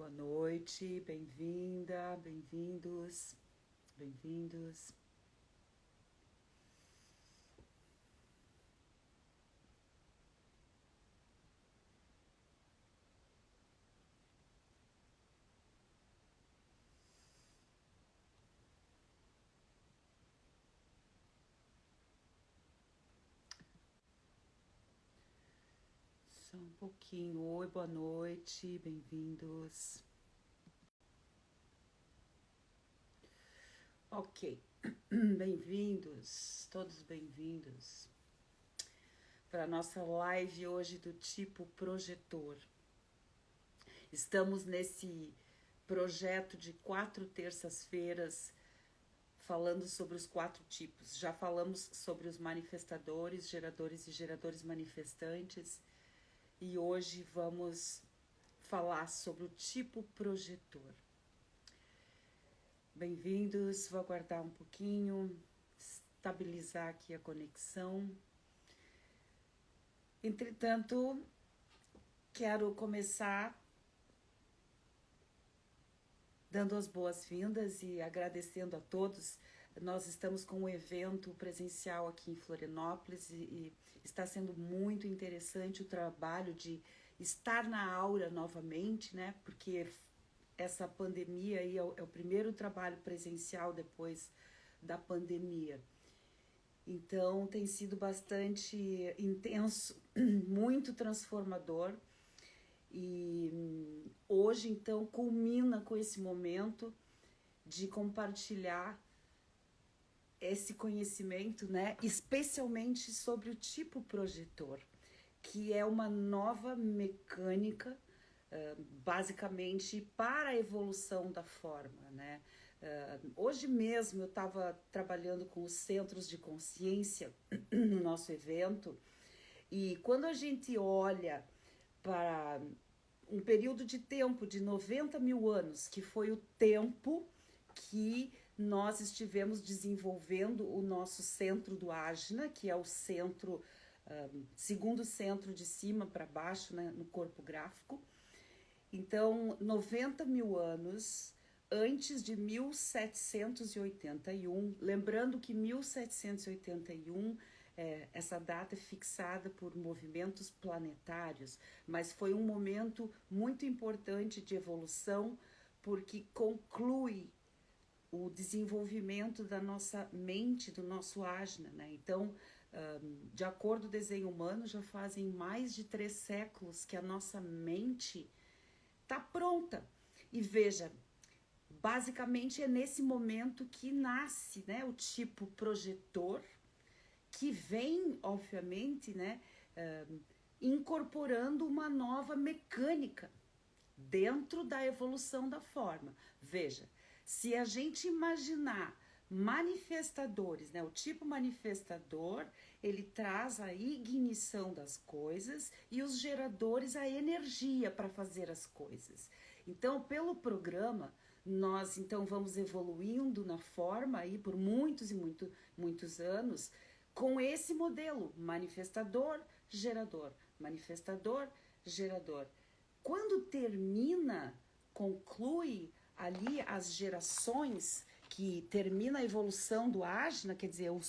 Boa noite, bem-vinda, bem-vindos, bem-vindos. Só um pouquinho. Oi, boa noite, bem-vindos. Ok, bem-vindos, todos bem-vindos para a nossa live hoje do tipo projetor. Estamos nesse projeto de 4 terças-feiras falando sobre os 4 tipos. Já falamos sobre os manifestadores, geradores e geradores manifestantes. E hoje vamos falar sobre o tipo projetor. Bem-vindos, vou aguardar um pouquinho, estabilizar aqui a conexão. Entretanto, quero começar dando as boas-vindas e agradecendo a todos. Nós estamos com um evento presencial aqui em Florianópolis e está sendo muito interessante o trabalho de estar na aura novamente, né? Porque essa pandemia aí é o primeiro trabalho presencial depois da pandemia. Então tem sido bastante intenso, muito transformador. E hoje, então, culmina com esse momento de compartilhar esse conhecimento, né? Especialmente sobre o tipo projetor, que é uma nova mecânica, basicamente para a evolução da forma, né? Hoje mesmo eu estava trabalhando com os centros de consciência no nosso evento, e quando a gente olha para um período de tempo de 90 mil anos, que foi o tempo que nós estivemos desenvolvendo o nosso centro do Ajna, que é o centro, segundo centro de cima para baixo, né, no corpo gráfico. Então, 90 mil anos antes de 1781, lembrando que 1781 essa data é fixada por movimentos planetários, mas foi um momento muito importante de evolução, porque conclui o desenvolvimento da nossa mente, do nosso ajna, né? Então, de acordo com o desenho humano, já fazem mais de 3 séculos que a nossa mente está pronta. E veja, basicamente é nesse momento que nasce, né, o tipo projetor, que vem, obviamente, né, incorporando uma nova mecânica dentro da evolução da forma. Veja, se a gente imaginar manifestadores, né, o tipo manifestador, ele traz a ignição das coisas e os geradores a energia para fazer as coisas. Então, pelo programa, nós então vamos evoluindo na forma aí por muitos e muitos anos, com esse modelo, manifestador, gerador, manifestador, gerador. Quando termina, conclui ali as gerações, que termina a evolução do Ajna, quer dizer, o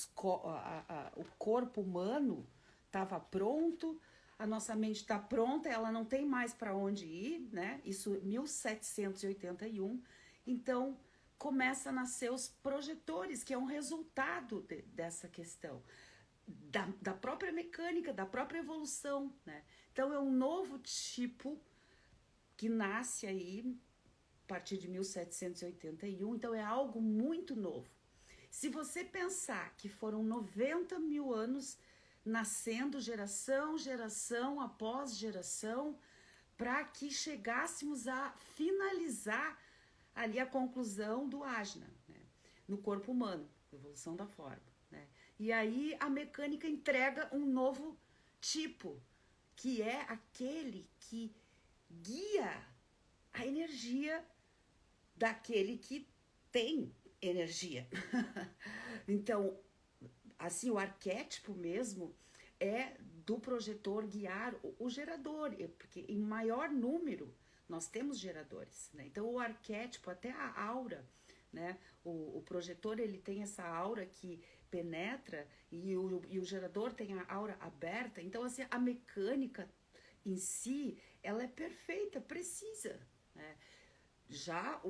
corpo humano estava pronto, a nossa mente está pronta, ela não tem mais para onde ir, né? Isso 1781. Então, começa a nascer os projetores, que é um resultado dessa questão. Da própria mecânica, da própria evolução, né? Então é um novo tipo que nasce aí a partir de 1781, então é algo muito novo. Se você pensar que foram 90 mil anos nascendo geração após geração, para que chegássemos a finalizar ali a conclusão do Ajna, né? No corpo humano, evolução da forma, né? E aí a mecânica entrega um novo tipo, que é aquele que guia a energia daquele que tem energia. Então, assim, o arquétipo mesmo é do projetor guiar o gerador, porque em maior número Nós temos geradores, né? Então o arquétipo, até a aura, né? O projetor, ele tem essa aura que penetra e o gerador tem a aura aberta. Então, assim, a mecânica em si, ela é perfeita, precisa, né? Já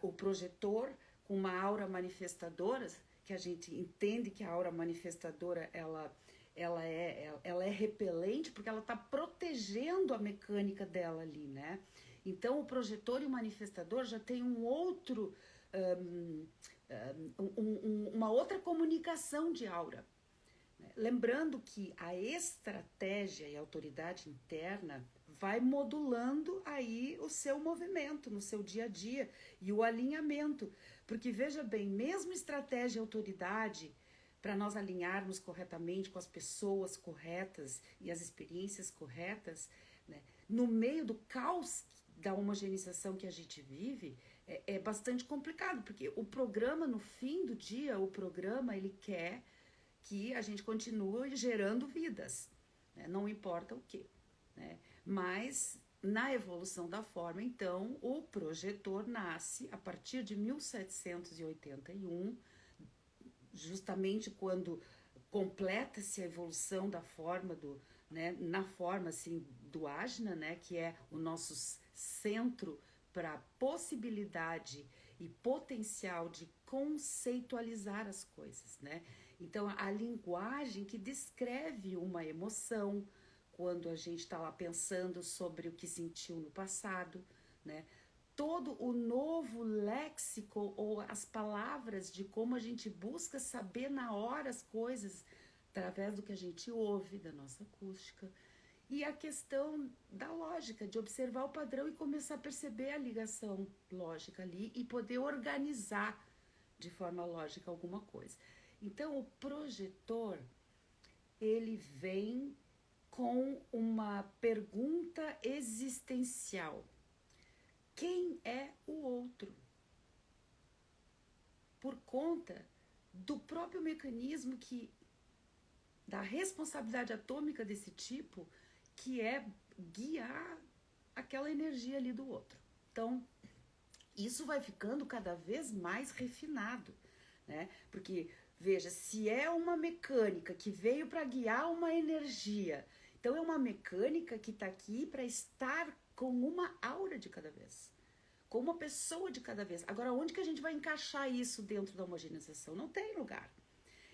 o projetor com uma aura manifestadora, que a gente entende que a aura manifestadora, ela é repelente porque ela está protegendo a mecânica dela ali, né? Então, o projetor e o manifestador já tem um outro, uma outra comunicação de aura. Lembrando que a estratégia e a autoridade interna vai modulando aí o seu movimento no seu dia a dia e o alinhamento. Porque veja bem, mesmo estratégia e autoridade, para nós alinharmos corretamente com as pessoas corretas e as experiências corretas, né, no meio do caos da homogeneização que a gente vive, é bastante complicado, porque o programa, no fim do dia, o programa, ele quer que a gente continue gerando vidas, né? Não importa o quê, né? Mas na evolução da forma, então, o projetor nasce a partir de 1781, justamente quando completa-se a evolução da forma né, na forma assim do Ajna, né, que é o nosso centro para possibilidade e potencial de conceitualizar as coisas, né? Então, a linguagem que descreve uma emoção, quando a gente está lá pensando sobre o que sentiu no passado, né? Todo o novo léxico ou as palavras de como a gente busca saber na hora as coisas, através do que a gente ouve, da nossa acústica. E a questão da lógica, de observar o padrão e começar a perceber a ligação lógica ali e poder organizar de forma lógica alguma coisa. Então, o projetor, ele vem com uma pergunta existencial. Quem é o outro? Por conta do próprio mecanismo da responsabilidade atômica desse tipo, que é guiar aquela energia ali do outro. Então, isso vai ficando cada vez mais refinado, né? Porque, veja, se é uma mecânica que veio para guiar uma energia, então é uma mecânica que está aqui para estar com uma aura de cada vez, com uma pessoa de cada vez. Agora, onde que a gente vai encaixar isso dentro da homogeneização? Não tem lugar.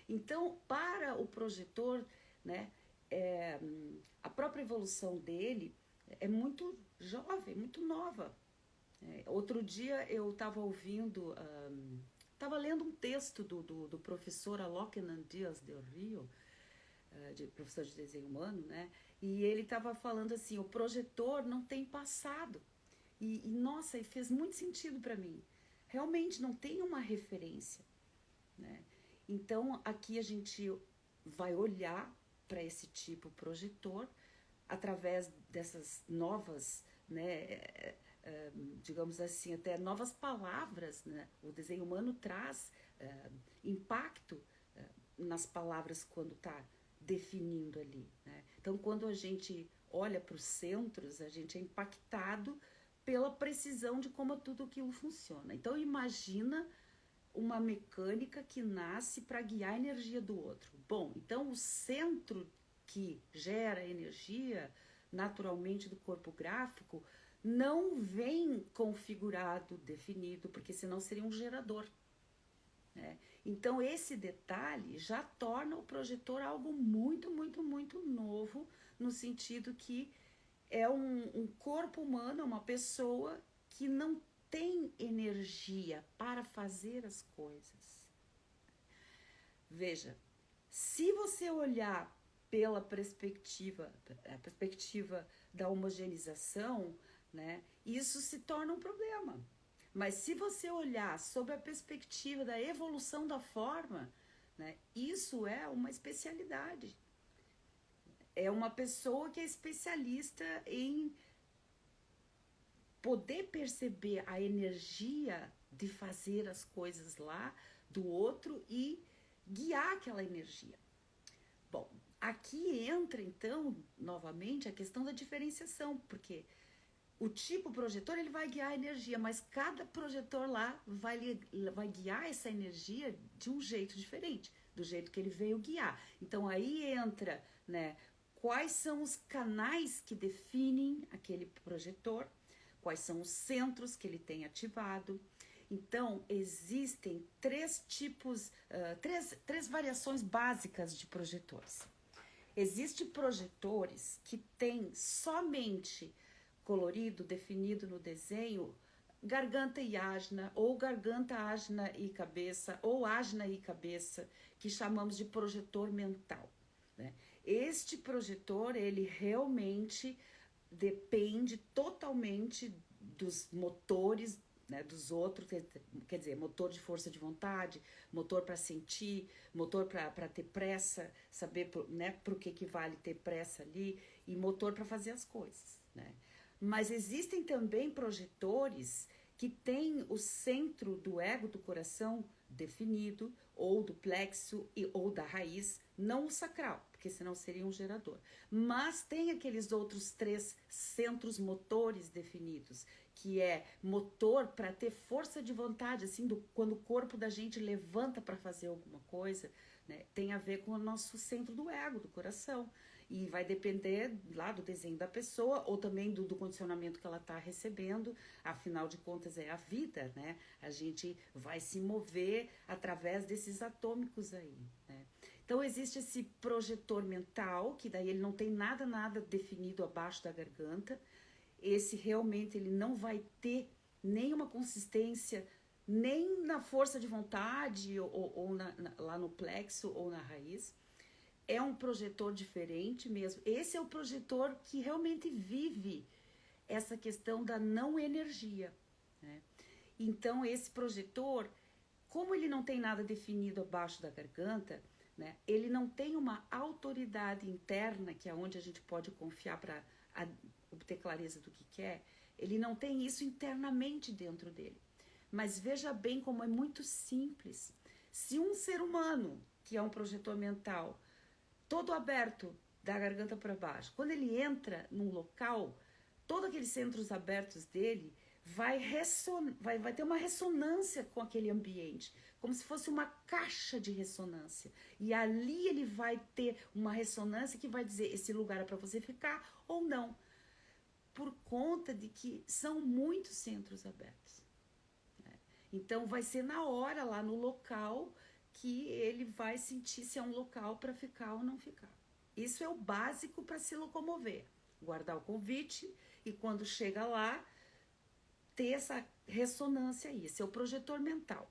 Então, para o projetor, né, a própria evolução dele é muito jovem, muito nova. Outro dia eu estava ouvindo, estava lendo um texto do professor Alóquenan Dias del Rio, professor de desenho humano, né? E ele estava falando assim, o projetor não tem passado. E nossa, e fez muito sentido para mim. Realmente não tem uma referência, né? Então, aqui a gente vai olhar para esse tipo projetor através dessas novas, né, digamos assim, até novas palavras, né? O desenho humano traz impacto nas palavras quando está definindo ali, né? Então, quando a gente olha para os centros, a gente é impactado pela precisão de como tudo aquilo funciona. Então, imagina uma mecânica que nasce para guiar a energia do outro. Bom, então o centro que gera energia naturalmente do corpo gráfico não vem configurado, definido, porque senão seria um gerador, né? Então esse detalhe já torna o projetor algo muito, muito, muito novo, no sentido que é um corpo humano, uma pessoa que não tem energia para fazer as coisas. Veja, se você olhar pela perspectiva, a perspectiva da homogeneização, né, isso se torna um problema. Mas se você olhar sob a perspectiva da evolução da forma, né, isso é uma especialidade. É uma pessoa que é especialista em poder perceber a energia de fazer as coisas lá do outro e guiar aquela energia. Bom, aqui entra então novamente a questão da diferenciação, porque O tipo projetor, ele vai guiar a energia, mas cada projetor lá vai guiar essa energia de um jeito diferente, do jeito que ele veio guiar. Então aí entra, né, quais são os canais que definem aquele projetor, quais são os centros que ele tem ativado. Então, existem três tipos, três variações básicas de projetores. Existem projetores que têm somente colorido definido no desenho, garganta e ajna, ou garganta, ajna e cabeça, ou ajna e cabeça, que chamamos de projetor mental, né? Este projetor, ele realmente depende totalmente dos motores, né, dos outros, quer dizer, motor de força de vontade, motor para sentir, motor para ter pressa, saber, né, para o que vale ter pressa ali, e motor para fazer as coisas, né? Mas existem também projetores que têm o centro do ego, do coração definido, ou do plexo ou da raiz, não o sacral, porque senão seria um gerador. Mas tem aqueles outros três centros motores definidos, que é motor para ter força de vontade, assim, quando o corpo da gente levanta para fazer alguma coisa, né, tem a ver com o nosso centro do ego, do coração. E vai depender lá do desenho da pessoa ou também do condicionamento que ela está recebendo. Afinal de contas, é a vida, né? A gente vai se mover através desses atômicos aí, né? Então, existe esse projetor mental, que daí ele não tem nada definido abaixo da garganta. Esse realmente ele não vai ter nenhuma consistência, nem na força de vontade ou lá no plexo ou na raiz. É um projetor diferente mesmo. Esse é o projetor que realmente vive essa questão da não energia, né? Então, esse projetor, como ele não tem nada definido abaixo da garganta, né, ele não tem uma autoridade interna, que é onde a gente pode confiar para obter clareza do que quer. Ele não tem isso internamente dentro dele. Mas veja bem como é muito simples. Se um ser humano, que é um projetor mental, todo aberto da garganta para baixo, quando ele entra num local, todos aqueles centros abertos dele vai ter uma ressonância com aquele ambiente, como se fosse uma caixa de ressonância. E ali ele vai ter uma ressonância que vai dizer esse lugar é para você ficar ou não, por conta de que são muitos centros abertos, né? Então vai ser na hora lá no local que ele vai sentir se é um local para ficar ou não ficar. Isso é o básico para se locomover. Guardar o convite e quando chega lá, ter essa ressonância aí. Esse é o projetor mental.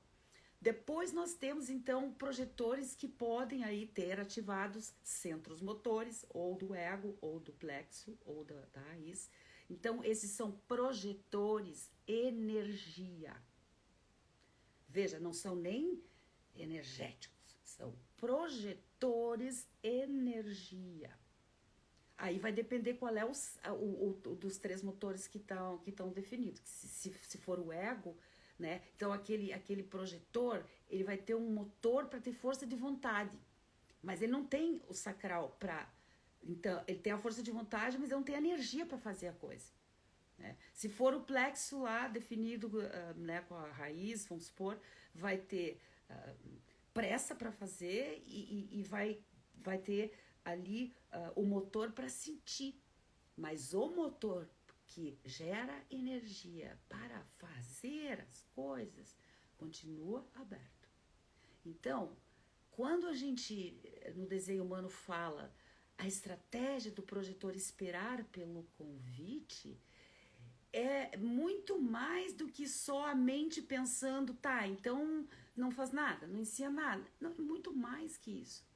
Depois nós temos, então, projetores que podem aí ter ativados centros motores, ou do ego, ou do plexo, ou da raiz. Então, esses são projetores energia. Veja, não são nem energéticos, são projetores energia. Aí vai depender qual é dos três motores que estão definidos. Se for o ego, né? Então aquele projetor, ele vai ter um motor para ter força de vontade, mas ele não tem o sacral para. Então ele tem a força de vontade, mas ele não tem energia para fazer a coisa, né? Se for o plexo lá definido, né, com a raiz, vamos supor, vai ter pressa para fazer e vai ter ali o motor para sentir. Mas o motor que gera energia para fazer as coisas continua aberto. Então, quando a gente no desenho humano fala a estratégia do projetor esperar pelo convite, é muito mais do que só a mente pensando, tá, então não faz nada, não ensina nada. Não, é muito mais que isso.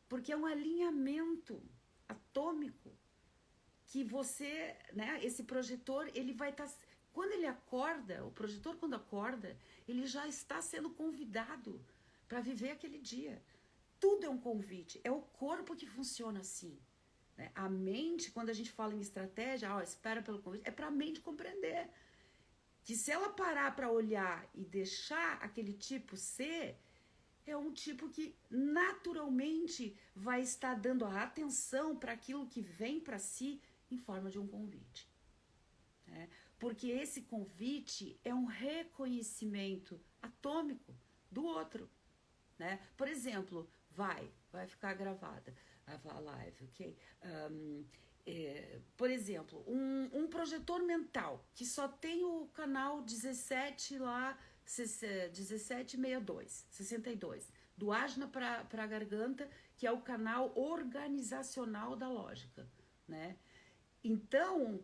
Porque é um alinhamento atômico que você, né, esse projetor, ele vai estar, quando ele acorda, o projetor quando acorda, ele já está sendo convidado para viver aquele dia. Tudo é um convite, é o corpo que funciona assim, né? A mente, quando a gente fala em estratégia, espera pelo convite, é para a mente compreender que se ela parar para olhar e deixar aquele tipo ser, é um tipo que naturalmente vai estar dando a atenção para aquilo que vem para si em forma de um convite. né? Porque esse convite é um reconhecimento atômico do outro, né? Por exemplo, vai ficar gravada a live, ok? Por exemplo, um projetor mental que só tem o canal 17 lá, 1762, 62, do Ajna para a garganta, que é o canal organizacional da lógica, né? Então,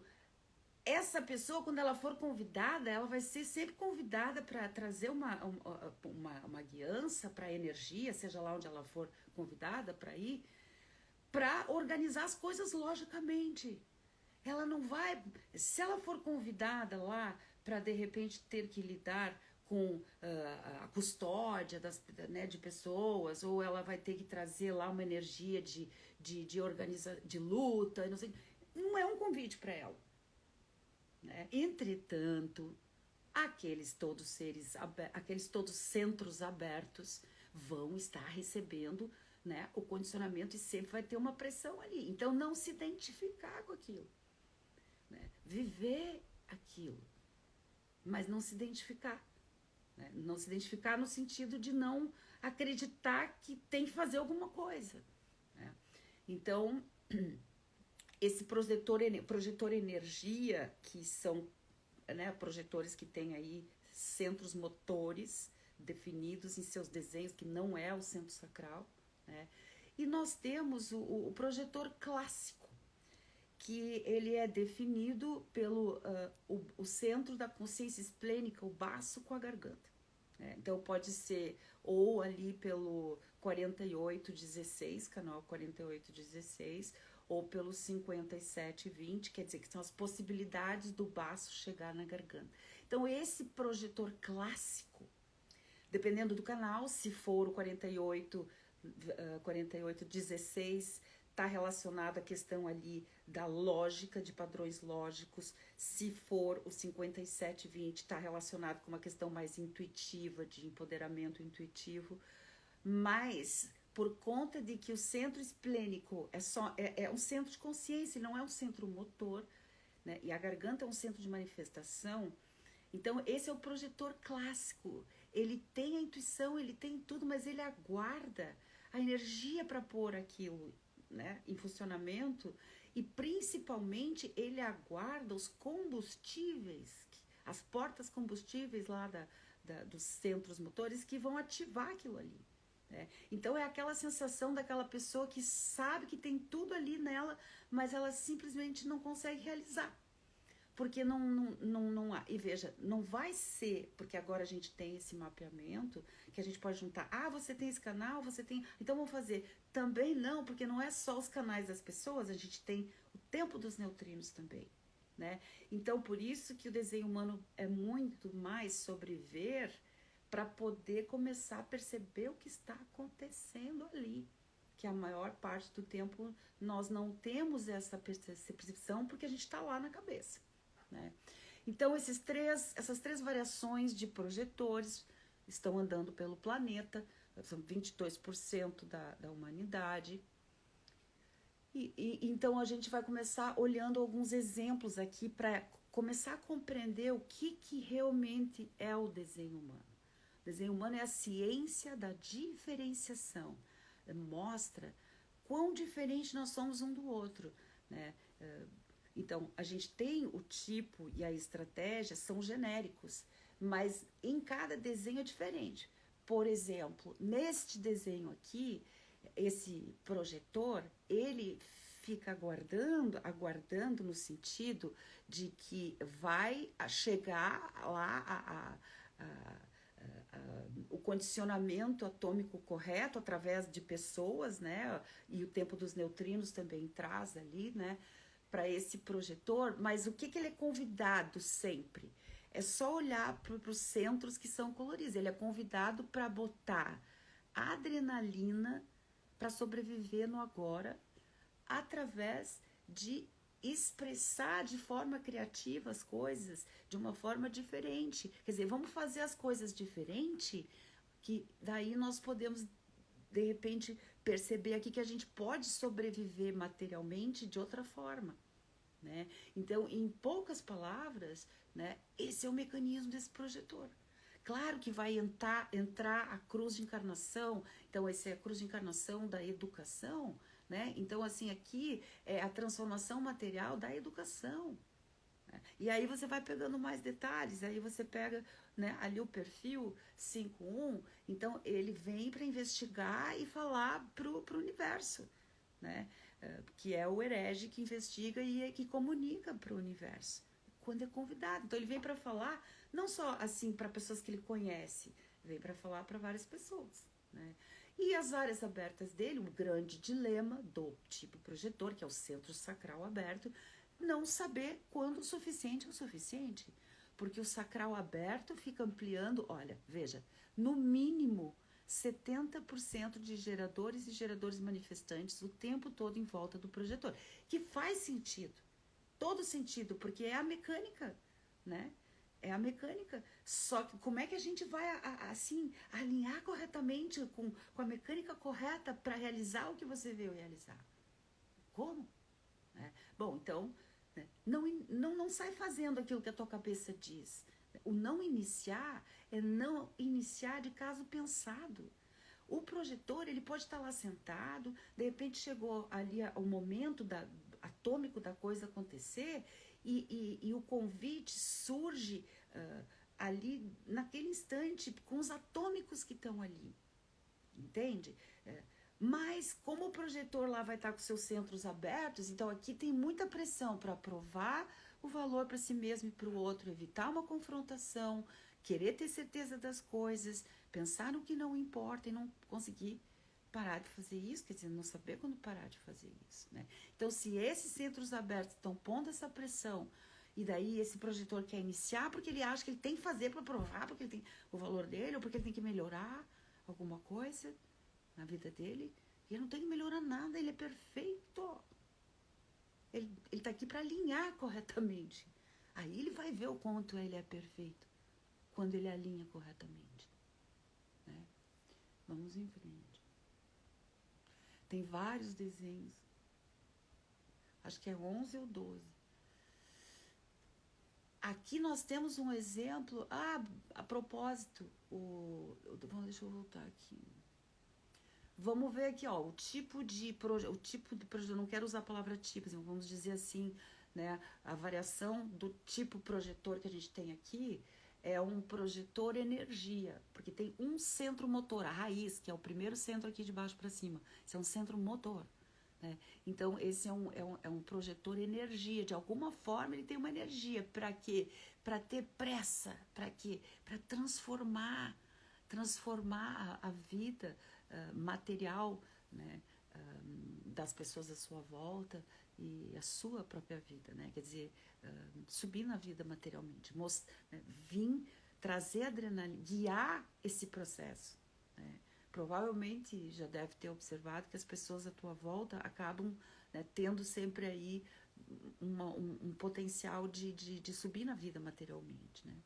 essa pessoa, quando ela for convidada, ela vai ser sempre convidada para trazer uma guiança para a energia, seja lá onde ela for convidada para ir, para organizar as coisas logicamente. Ela não vai, se ela for convidada lá para de repente ter que lidar com a custódia né, de pessoas, ou ela vai ter que trazer lá uma energia de luta, não sei, não é um convite para ela. Né? Entretanto, aqueles todos centros abertos vão estar recebendo, né, o condicionamento, e sempre vai ter uma pressão ali. Então, não se identificar com aquilo, né? Viver aquilo, mas não se identificar, né? Não se identificar no sentido de não acreditar que tem que fazer alguma coisa, né? Então, esse projetor energia, que são, né, projetores que têm aí centros motores definidos em seus desenhos, que não é o centro sacral, né? E nós temos o projetor clássico, que ele é definido pelo o centro da consciência esplênica, o baço com a garganta, né? Então pode ser ou ali pelo 4816, canal 4816, ou pelo 5720, quer dizer que são as possibilidades do baço chegar na garganta. Então esse projetor clássico, dependendo do canal, se for o 4816, está relacionado à questão ali da lógica, de padrões lógicos. Se for o 5720, está relacionado com uma questão mais intuitiva, de empoderamento intuitivo. Mas, por conta de que o centro esplênico é um centro de consciência, não é um centro motor, né? E a garganta é um centro de manifestação. Então, esse é o projetor clássico. Ele tem a intuição, ele tem tudo, mas ele aguarda a energia para pôr aquilo, né, em funcionamento, e principalmente ele aguarda os combustíveis, as portas combustíveis lá dos centros motores que vão ativar aquilo ali, né? Então é aquela sensação daquela pessoa que sabe que tem tudo ali nela, mas ela simplesmente não consegue realizar. Porque não há. E veja, não vai ser, porque agora a gente tem esse mapeamento, que a gente pode juntar, você tem esse canal, você tem, então vamos fazer. Também não, porque não é só os canais das pessoas, a gente tem o tempo dos neutrinos também, né? Então, por isso que o desenho humano é muito mais sobre ver, para poder começar a perceber o que está acontecendo ali. Que a maior parte do tempo nós não temos essa percepção, porque a gente está lá na cabeça, né? Então, essas três variações de projetores estão andando pelo planeta, são 22% da humanidade. Então, a gente vai começar olhando alguns exemplos aqui para começar a compreender o que realmente é o desenho humano. O desenho humano é a ciência da diferenciação. Mostra quão diferente nós somos um do outro, né? Então, a gente tem o tipo e a estratégia, são genéricos, mas em cada desenho é diferente. Por exemplo, neste desenho aqui, esse projetor, ele fica aguardando no sentido de que vai chegar lá o condicionamento atômico correto através de pessoas, né? E o tempo dos neutrinos também traz ali, né, para esse projetor. Mas o que ele é convidado sempre? É só olhar para os centros que são coloridos. Ele é convidado para botar adrenalina para sobreviver no agora, através de expressar de forma criativa as coisas de uma forma diferente. Quer dizer, vamos fazer as coisas diferente, que daí nós podemos, de repente, perceber aqui que a gente pode sobreviver materialmente de outra forma, né? Então, em poucas palavras, né, esse é o mecanismo desse projetor. Claro que vai entrar a cruz de encarnação, então essa é a cruz de encarnação da educação, né? Então, assim, aqui é a transformação material da educação. Né? E aí você vai pegando mais detalhes, aí você pega, né, ali o perfil 5.1, então ele vem para investigar e falar pro universo, né? Que é o herege que investiga e que comunica para o universo quando é convidado. Então ele vem para falar não só assim para pessoas que ele conhece, vem para falar para várias pessoas, né? E as áreas abertas dele, o grande dilema do tipo projetor, que é o centro sacral aberto, não saber quando o suficiente é o suficiente, porque o sacral aberto fica ampliando, olha, veja, no mínimo 70% de geradores e geradores manifestantes o tempo todo em volta do projetor, que faz sentido, todo sentido, porque é a mecânica, né? É a mecânica. Só que como é que a gente vai, assim, alinhar corretamente com a mecânica correta para realizar o que você veio realizar? Como? Né? Bom, então, né, não sai fazendo aquilo que a tua cabeça diz. O não iniciar é não iniciar de caso pensado. O projetor, ele pode estar lá sentado, de repente chegou ali o momento atômico da coisa acontecer e o convite surge ali naquele instante com os atômicos que estão ali, entende? Mas como o projetor lá vai estar com seus centros abertos, então aqui tem muita pressão para provar o valor para si mesmo e para o outro, evitar uma confrontação, querer ter certeza das coisas, pensar no que não importa e não conseguir parar de fazer isso, quer dizer, não saber quando parar de fazer isso, né? Então, se esses centros abertos estão pondo essa pressão, e daí esse projetor quer iniciar porque ele acha que ele tem que fazer para provar, porque ele tem o valor dele, ou porque ele tem que melhorar alguma coisa na vida dele, e ele não tem que melhorar nada, ele é perfeito. Ele tá aqui para alinhar corretamente. Aí ele vai ver o quanto ele é perfeito, quando ele alinha corretamente, né? Vamos em frente. Tem vários desenhos. Acho que é 11 ou 12. Aqui nós temos um exemplo. A propósito, deixa eu voltar aqui. Vamos ver aqui, ó, o tipo de projeto, não quero usar a palavra tipo, vamos dizer assim, né? A variação do tipo projetor que a gente tem aqui é um projetor energia, porque tem um centro motor, a raiz, que é o primeiro centro aqui de baixo para cima. Esse é um centro motor, né? Então, esse é um projetor energia. De alguma forma, ele tem uma energia. Para quê? Para ter pressa. Para quê? Para transformar a vida material, né, das pessoas à sua volta e a sua própria vida, né? Quer dizer, subir na vida materialmente, né, vir trazer adrenalina, guiar esse processo, né? Provavelmente já deve ter observado que as pessoas à tua volta acabam, né, tendo sempre aí um potencial de subir na vida materialmente, né?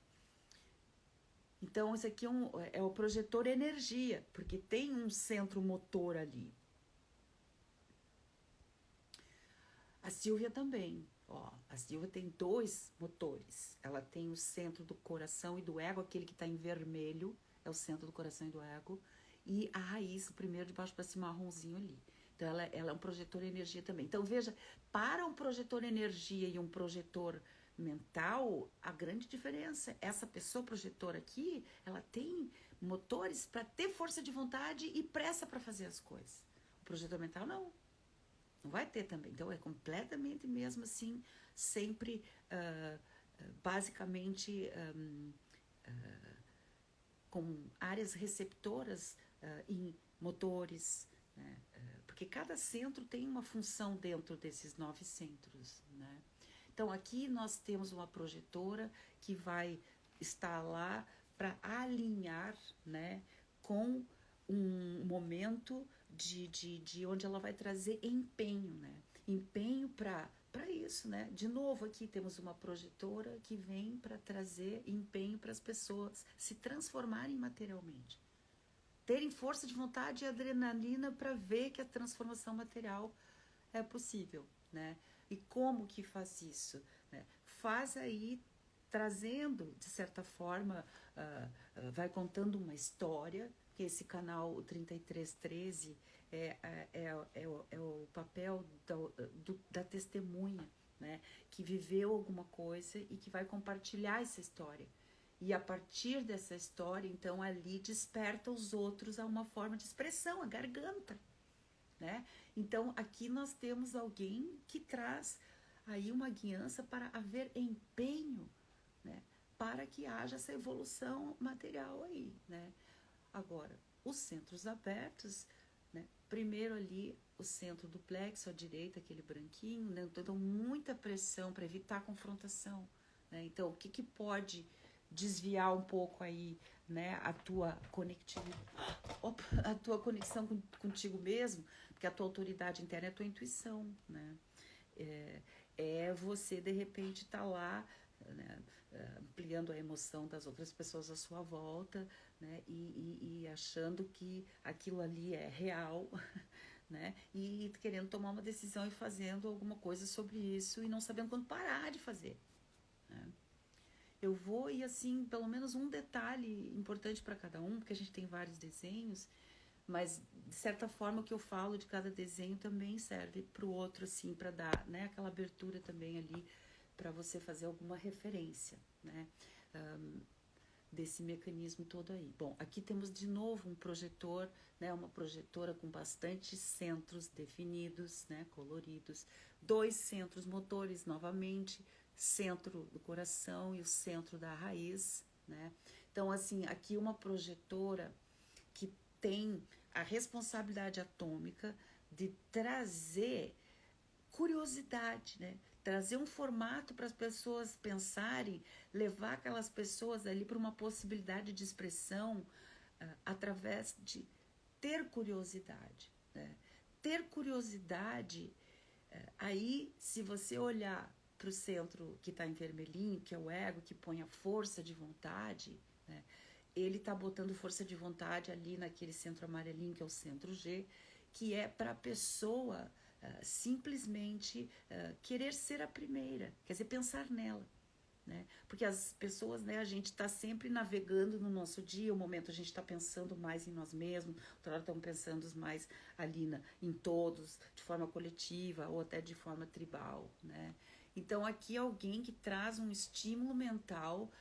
Então, esse aqui é o projetor energia, porque tem um centro motor ali. A Silvia também. Ó, a Silvia tem 2 motores. Ela tem o centro do coração e do ego, aquele que está em vermelho, é o centro do coração e do ego. E a raiz, o primeiro de baixo para cima, marronzinho ali. Então, ela é um projetor energia também. Então, veja, para um projetor energia e um projetor mental, a grande diferença, essa pessoa projetora aqui, ela tem motores para ter força de vontade e pressa para fazer as coisas. O projetor mental não vai ter também. Então é completamente mesmo assim, sempre basicamente com áreas receptoras em motores, né? Porque cada centro tem uma função dentro desses 9 centros, né? Então, aqui nós temos uma projetora que vai estar lá para alinhar, né, com um momento de onde ela vai trazer empenho, né? Empenho para isso, né? De novo, aqui temos uma projetora que vem para trazer empenho para as pessoas se transformarem materialmente. Terem força de vontade e adrenalina para ver que a transformação material é possível, né? E como que faz isso? Né? Faz aí trazendo, de certa forma, vai contando uma história, que esse canal, o 3313, é o papel da testemunha, né? Que viveu alguma coisa e que vai compartilhar essa história. E a partir dessa história, então, ali desperta os outros a uma forma de expressão, a garganta, né? Então, aqui nós temos alguém que traz aí uma guiança para haver empenho, né? Para que haja essa evolução material aí, né? Agora, os centros abertos, né? Primeiro ali, o centro do plexo à direita, aquele branquinho, né? Então, muita pressão para evitar a confrontação, né? Então, o que pode desviar um pouco aí, né, a tua conectividade, a tua conexão contigo mesmo, porque a tua autoridade interna é a tua intuição, né? Você, de repente, estar lá, né, ampliando a emoção das outras pessoas à sua volta, né, e achando que aquilo ali é real, né, e querendo tomar uma decisão e fazendo alguma coisa sobre isso e não sabendo quando parar de fazer, né? Eu vou ir assim, pelo menos um detalhe importante para cada um, porque a gente tem vários desenhos, mas de certa forma o que eu falo de cada desenho também serve para o outro, assim, para dar, né, aquela abertura também ali para você fazer alguma referência, né, desse mecanismo todo aí. Bom, aqui temos de novo um projetor, né, uma projetora com bastante centros definidos, né, coloridos, 2 centros motores novamente, centro do coração e o centro da raiz, né. Então, assim, aqui uma projetora que tem a responsabilidade atômica de trazer curiosidade, né? Trazer um formato para as pessoas pensarem, levar aquelas pessoas ali para uma possibilidade de expressão através de ter curiosidade, né? Ter curiosidade, aí se você olhar para o centro que está em vermelhinho, que é o ego, que põe a força de vontade, né? Ele está botando força de vontade ali naquele centro amarelinho, que é o centro G, que é para a pessoa simplesmente querer ser a primeira, quer dizer, pensar nela, né? Porque as pessoas, né, a gente está sempre navegando no nosso dia, o momento a gente está pensando mais em nós mesmos, outra hora estamos pensando mais ali em todos, de forma coletiva ou até de forma tribal, né? Então aqui alguém que traz um estímulo mental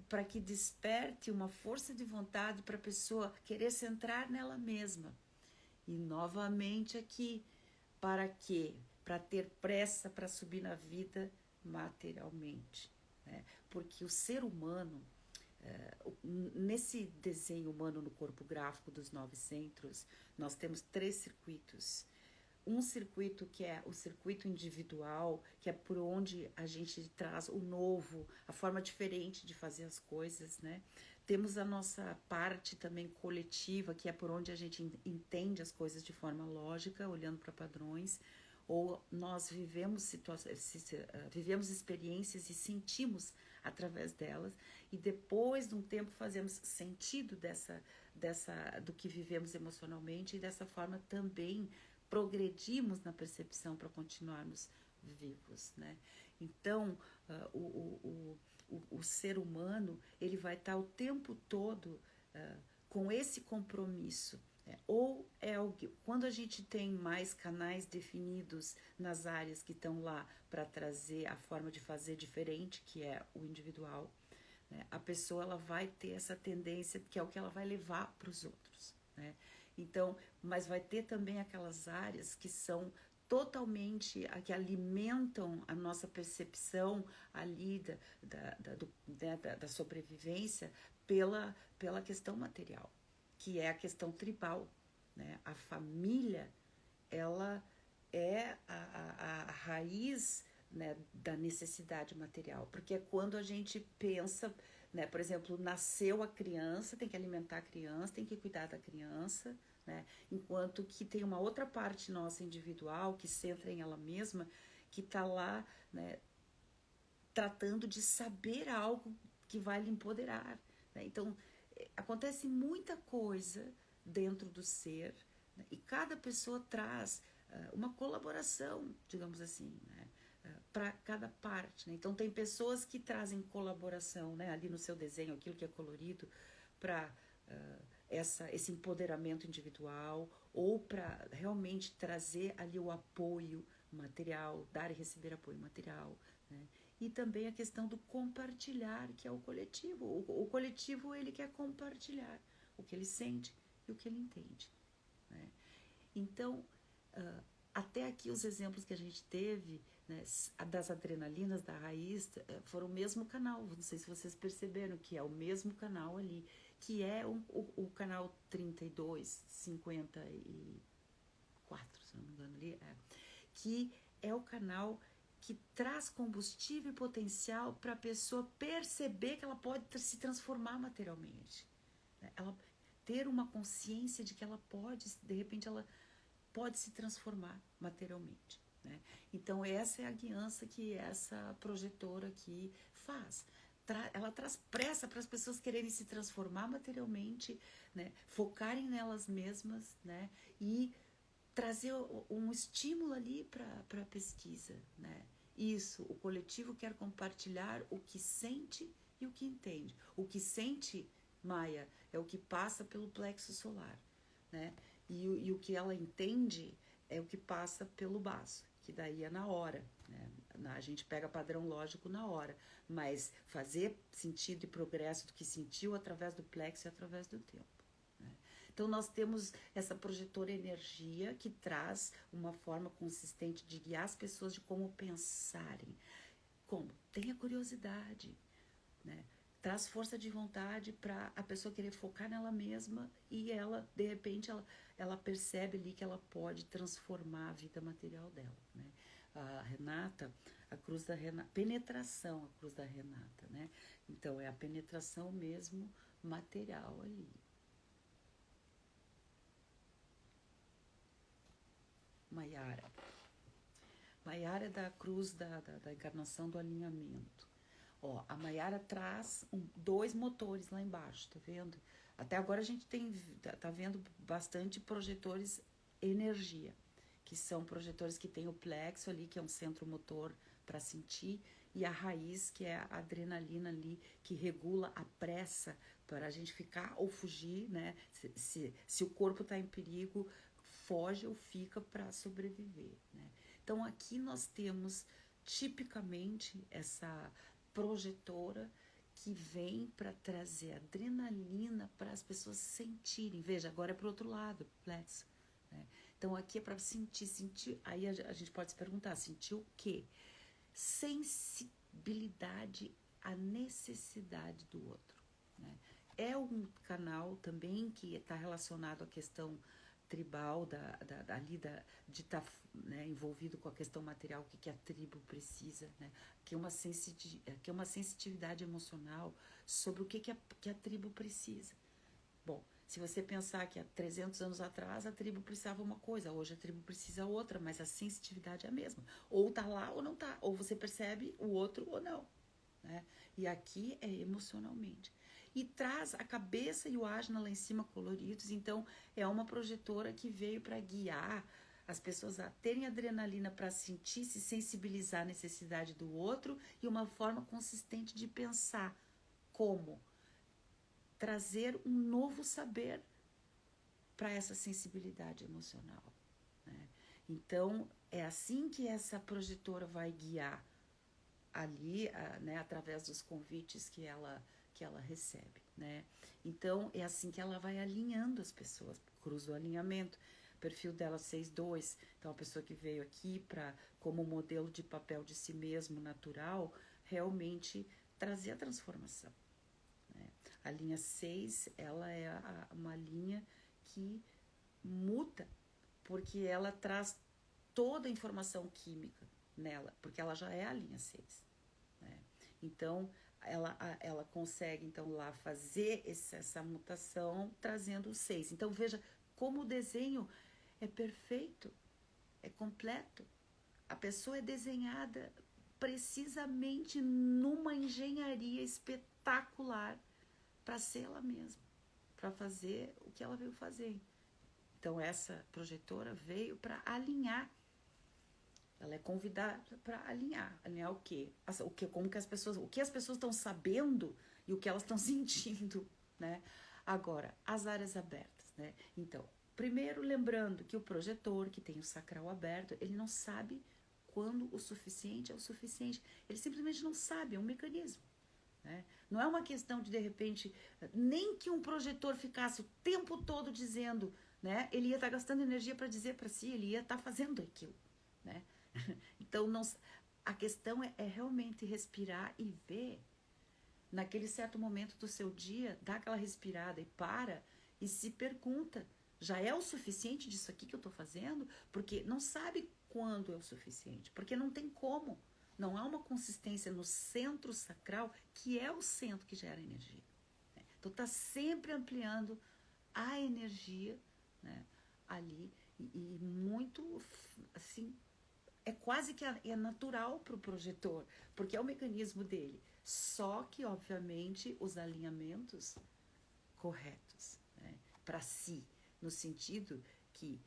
para que desperte uma força de vontade para a pessoa querer centrar nela mesma. E novamente aqui, para quê? Para ter pressa para subir na vida materialmente, né? Porque o ser humano, nesse desenho humano no corpo gráfico dos 9 centros, nós temos 3 circuitos. Um circuito que é o circuito individual, que é por onde a gente traz o novo, a forma diferente de fazer as coisas, né? Temos a nossa parte também coletiva, que é por onde a gente entende as coisas de forma lógica, olhando para padrões, ou nós vivemos experiências e sentimos através delas, e depois de um tempo fazemos sentido do que vivemos emocionalmente, e dessa forma também progredimos na percepção para continuarmos vivos, né? Então, o ser humano, ele vai estar o tempo todo com esse compromisso, né? Ou quando a gente tem mais canais definidos nas áreas que estão lá para trazer a forma de fazer diferente, que é o individual, né? A pessoa, ela vai ter essa tendência, que é o que ela vai levar para os outros, né? Então, mas vai ter também aquelas áreas que são totalmente, que alimentam a nossa percepção ali da sobrevivência pela questão material, que é a questão tribal, né? A família, ela é a raiz, né, da necessidade material, porque é quando a gente pensa, né, por exemplo, nasceu a criança, tem que alimentar a criança, tem que cuidar da criança, né, enquanto que tem uma outra parte nossa individual que centra em ela mesma, que está lá, né, tratando de saber algo que vai lhe empoderar, né? Então acontece muita coisa dentro do ser, né, e cada pessoa traz uma colaboração, digamos assim, né? para cada parte, né? Então tem pessoas que trazem colaboração, né, ali no seu desenho, aquilo que é colorido, para esse empoderamento individual, ou para realmente trazer ali o apoio material, dar e receber apoio material, né? E também a questão do compartilhar, que é o coletivo. O coletivo, ele quer compartilhar o que ele sente e o que ele entende, né? Então, até aqui os exemplos que a gente teve, né, das adrenalinas, da raiz, foram o mesmo canal. Não sei se vocês perceberam que é o mesmo canal ali, que é o canal 3254, se não me engano ali, que é o canal que traz combustível e potencial para a pessoa perceber que ela pode se transformar materialmente, né? Ela ter uma consciência de que ela pode, de repente, ela pode se transformar materialmente, né? Então essa é a guiança que essa projetora aqui faz. Ela traz pressa para as pessoas quererem se transformar materialmente, né? Focarem nelas mesmas, né? E trazer um estímulo ali para a pesquisa, né? Isso, o coletivo quer compartilhar o que sente e o que entende. O que sente, Maia, é o que passa pelo plexo solar, né? E o que ela entende é o que passa pelo baço, que daí é na hora, né? A gente pega padrão lógico na hora, mas fazer sentido e progresso do que sentiu através do plexo e através do tempo, né? Então nós temos essa projetora energia que traz uma forma consistente de guiar as pessoas de como pensarem. Como? Tenha curiosidade, né? Traz força de vontade para a pessoa querer focar nela mesma e ela, de repente, ela percebe ali que ela pode transformar a vida material dela, né? A Renata, a cruz da Renata, penetração, a cruz da Renata, né? Então é a penetração mesmo material ali. Maiara. Maiara é da cruz da encarnação do alinhamento. Ó, a Maiara traz dois motores lá embaixo, tá vendo? Até agora a gente tá vendo bastante projetores energia, que são projetores que tem o plexo ali, que é um centro motor para sentir, e a raiz, que é a adrenalina ali, que regula a pressa para a gente ficar ou fugir, né? Se o corpo está em perigo, foge ou fica para sobreviver, né? Então aqui nós temos tipicamente essa projetora que vem para trazer adrenalina para as pessoas sentirem. Veja, agora é para o outro lado, plexo, né? Então aqui é para sentir. Aí a gente pode se perguntar, sentir o quê? Sensibilidade à necessidade do outro, né? É um canal também que está relacionado à questão tribal, de estar, né, envolvido com a questão material, o que a tribo precisa, né? Que é uma sensitividade emocional sobre o que a tribo precisa. Bom, se você pensar que há 300 anos atrás a tribo precisava uma coisa, hoje a tribo precisa outra, mas a sensitividade é a mesma. Ou tá lá ou não tá, ou você percebe o outro ou não, né? E aqui é emocionalmente. E traz a cabeça e o asna lá em cima coloridos, então é uma projetora que veio para guiar as pessoas a terem adrenalina para sentir, se sensibilizar à necessidade do outro e uma forma consistente de pensar como trazer um novo saber para essa sensibilidade emocional, né? Então é assim que essa projetora vai guiar ali, né, através dos convites que ela recebe, né? Então é assim que ela vai alinhando as pessoas, cruza o alinhamento. O perfil dela 6.2, então a pessoa que veio aqui para como modelo de papel de si mesmo natural, realmente trazer a transformação, né? A linha 6, ela é uma linha que muda, porque ela traz toda a informação química nela, porque ela já é a linha 6, né? Então ela consegue então lá fazer essa mutação trazendo o 6. Então veja como o desenho é perfeito, é completo. A pessoa é desenhada precisamente numa engenharia espetacular para ser ela mesma, para fazer o que ela veio fazer. Então essa projetora veio para alinhar Ela é convidada para alinhar. Alinhar o quê? Como que o que as pessoas estão sabendo e o que elas estão sentindo, né? Agora, as áreas abertas, né? Então, primeiro lembrando que o projetor, que tem o sacral aberto, ele não sabe quando o suficiente é o suficiente. Ele simplesmente não sabe, é um mecanismo. Né? Não é uma questão de repente, nem que um projetor ficasse o tempo todo dizendo, né? Ele ia estar gastando energia para dizer para si, ele ia estar fazendo aquilo, né? Então, não, a questão é realmente respirar e ver, naquele certo momento do seu dia, dá aquela respirada e para e se pergunta, já é o suficiente disso aqui que eu estou fazendo? Porque não sabe quando é o suficiente, porque não tem como. Não há uma consistência no centro sacral, que é o centro que gera energia. Né? Então, está sempre ampliando a energia, né, ali, e muito, assim, é quase que é natural para o projetor, porque é o mecanismo dele. Só que, obviamente, os alinhamentos corretos, né, para si, no sentido que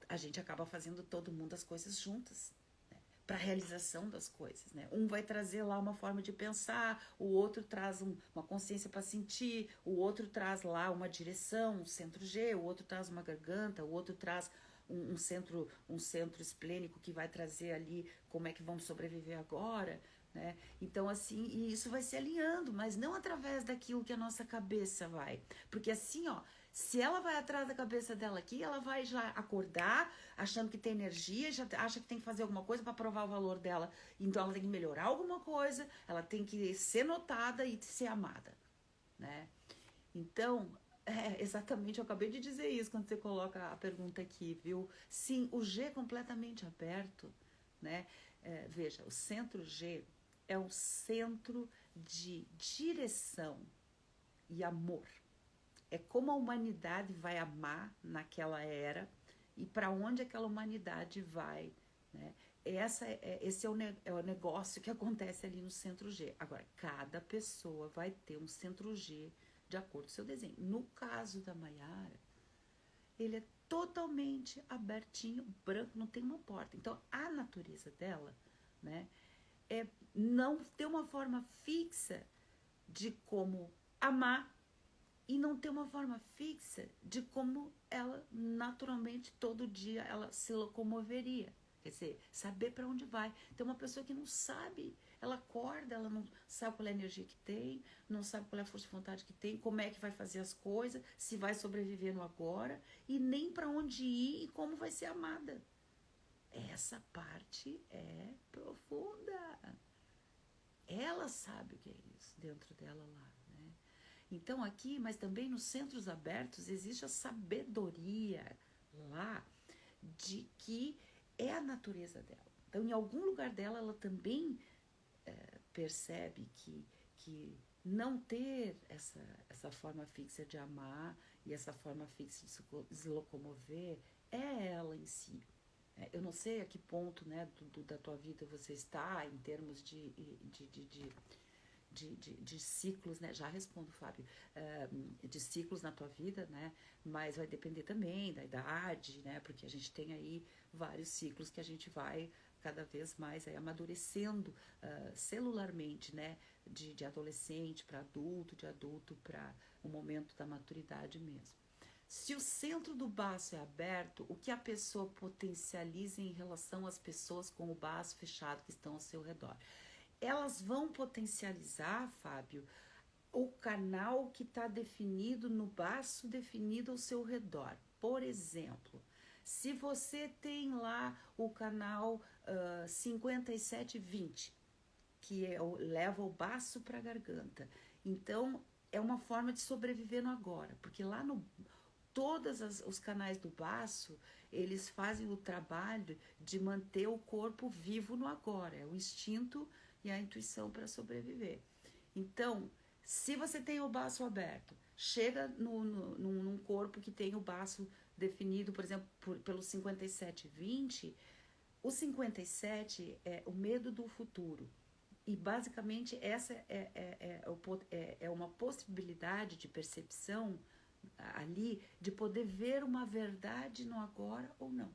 a gente acaba fazendo todo mundo as coisas juntas, né, para a realização das coisas. Né? Um vai trazer lá uma forma de pensar, o outro traz uma consciência para sentir, o outro traz lá uma direção, um centro G, o outro traz uma garganta, o outro traz um centro esplênico que vai trazer ali como é que vamos sobreviver agora, né? Então, assim, e isso vai se alinhando, mas não através daquilo que a nossa cabeça vai. Porque assim, ó, se ela vai atrás da cabeça dela aqui, ela vai já acordar achando que tem energia, já acha que tem que fazer alguma coisa para provar o valor dela. Então, ela tem que melhorar alguma coisa, ela tem que ser notada e ser amada, né? Então, exatamente, eu acabei de dizer isso quando você coloca a pergunta aqui, viu? Sim, o G é completamente aberto, né? Veja, o centro G é um centro de direção e amor. É como a humanidade vai amar naquela era e para onde aquela humanidade vai, né? Esse é o negócio que acontece ali no centro G. Agora, cada pessoa vai ter um centro G de acordo com o seu desenho. No caso da Maiara, ele é totalmente abertinho, branco, não tem uma porta. Então, a natureza dela, né, é não ter uma forma fixa de como amar e não ter uma forma fixa de como ela naturalmente todo dia ela se locomoveria. Quer dizer, saber para onde vai. Tem uma pessoa que não sabe, ela acorda, ela não sabe qual é a energia que tem, não sabe qual é a força de vontade que tem, como é que vai fazer as coisas, se vai sobreviver no agora e nem para onde ir e como vai ser amada. Essa parte é profunda. Ela sabe o que é isso dentro dela lá, né? Então aqui, mas também nos centros abertos, existe a sabedoria lá de que é a natureza dela. Então, em algum lugar dela, ela também percebe que não ter essa forma fixa de amar e essa forma fixa de se locomover é ela em si. Eu não sei a que ponto, né, da tua vida você está em termos de ciclos, né? Já respondo, Fábio, de ciclos na tua vida, né? Mas vai depender também da idade, né? Porque a gente tem aí vários ciclos que a gente vai cada vez mais aí amadurecendo celularmente, né? De adolescente para adulto, de adulto para o momento da maturidade mesmo. Se o centro do baço é aberto, o que a pessoa potencializa em relação às pessoas com o baço fechado que estão ao seu redor? Elas vão potencializar, Fábio, o canal que está definido no baço, definido ao seu redor. Por exemplo, se você tem lá o canal 5720, que leva o baço para a garganta, então é uma forma de sobreviver no agora, porque lá no todos os canais do baço, eles fazem o trabalho de manter o corpo vivo no agora, é o instinto e a intuição para sobreviver. Então, se você tem o baço aberto, chega num corpo que tem o baço definido, por exemplo, pelo 5720, o 57 é o medo do futuro. E basicamente essa é uma possibilidade de percepção ali de poder ver uma verdade no agora ou não.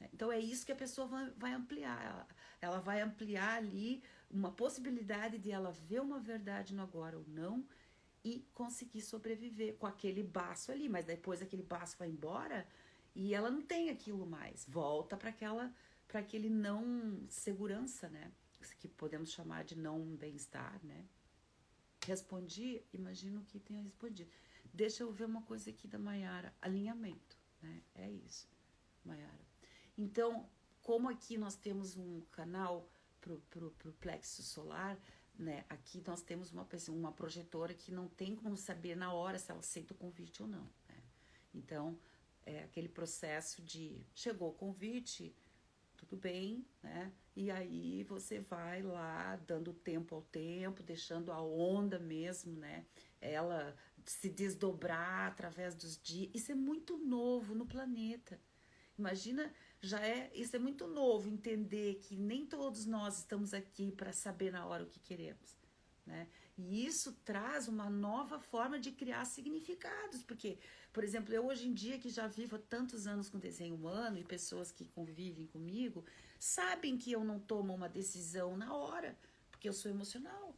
né? Então é isso que a pessoa vai ampliar. Ela vai ampliar ali uma possibilidade de ela ver uma verdade no agora ou não e conseguir sobreviver com aquele baço ali. Mas depois aquele baço vai embora e ela não tem aquilo mais. Volta para aquele não segurança, né? Que podemos chamar de não bem-estar, né? Respondi, imagino que tenha respondido. Deixa eu ver uma coisa aqui da Maiara. Alinhamento, né? É isso, Maiara. Então, como aqui nós temos um canal pro plexo solar, né? Aqui nós temos uma projetora que não tem como saber na hora se ela aceita o convite ou não, né? Então, é aquele processo de chegou o convite, tudo bem, né? E aí você vai lá dando tempo ao tempo, deixando a onda mesmo, né? Ela se desdobrar através dos dias. Isso é muito novo no planeta. Imagina, isso é muito novo, entender que nem todos nós estamos aqui para saber na hora o que queremos, né? E isso traz uma nova forma de criar significados, porque, por exemplo, eu hoje em dia que já vivo há tantos anos com desenho humano e pessoas que convivem comigo, sabem que eu não tomo uma decisão na hora, porque eu sou emocional,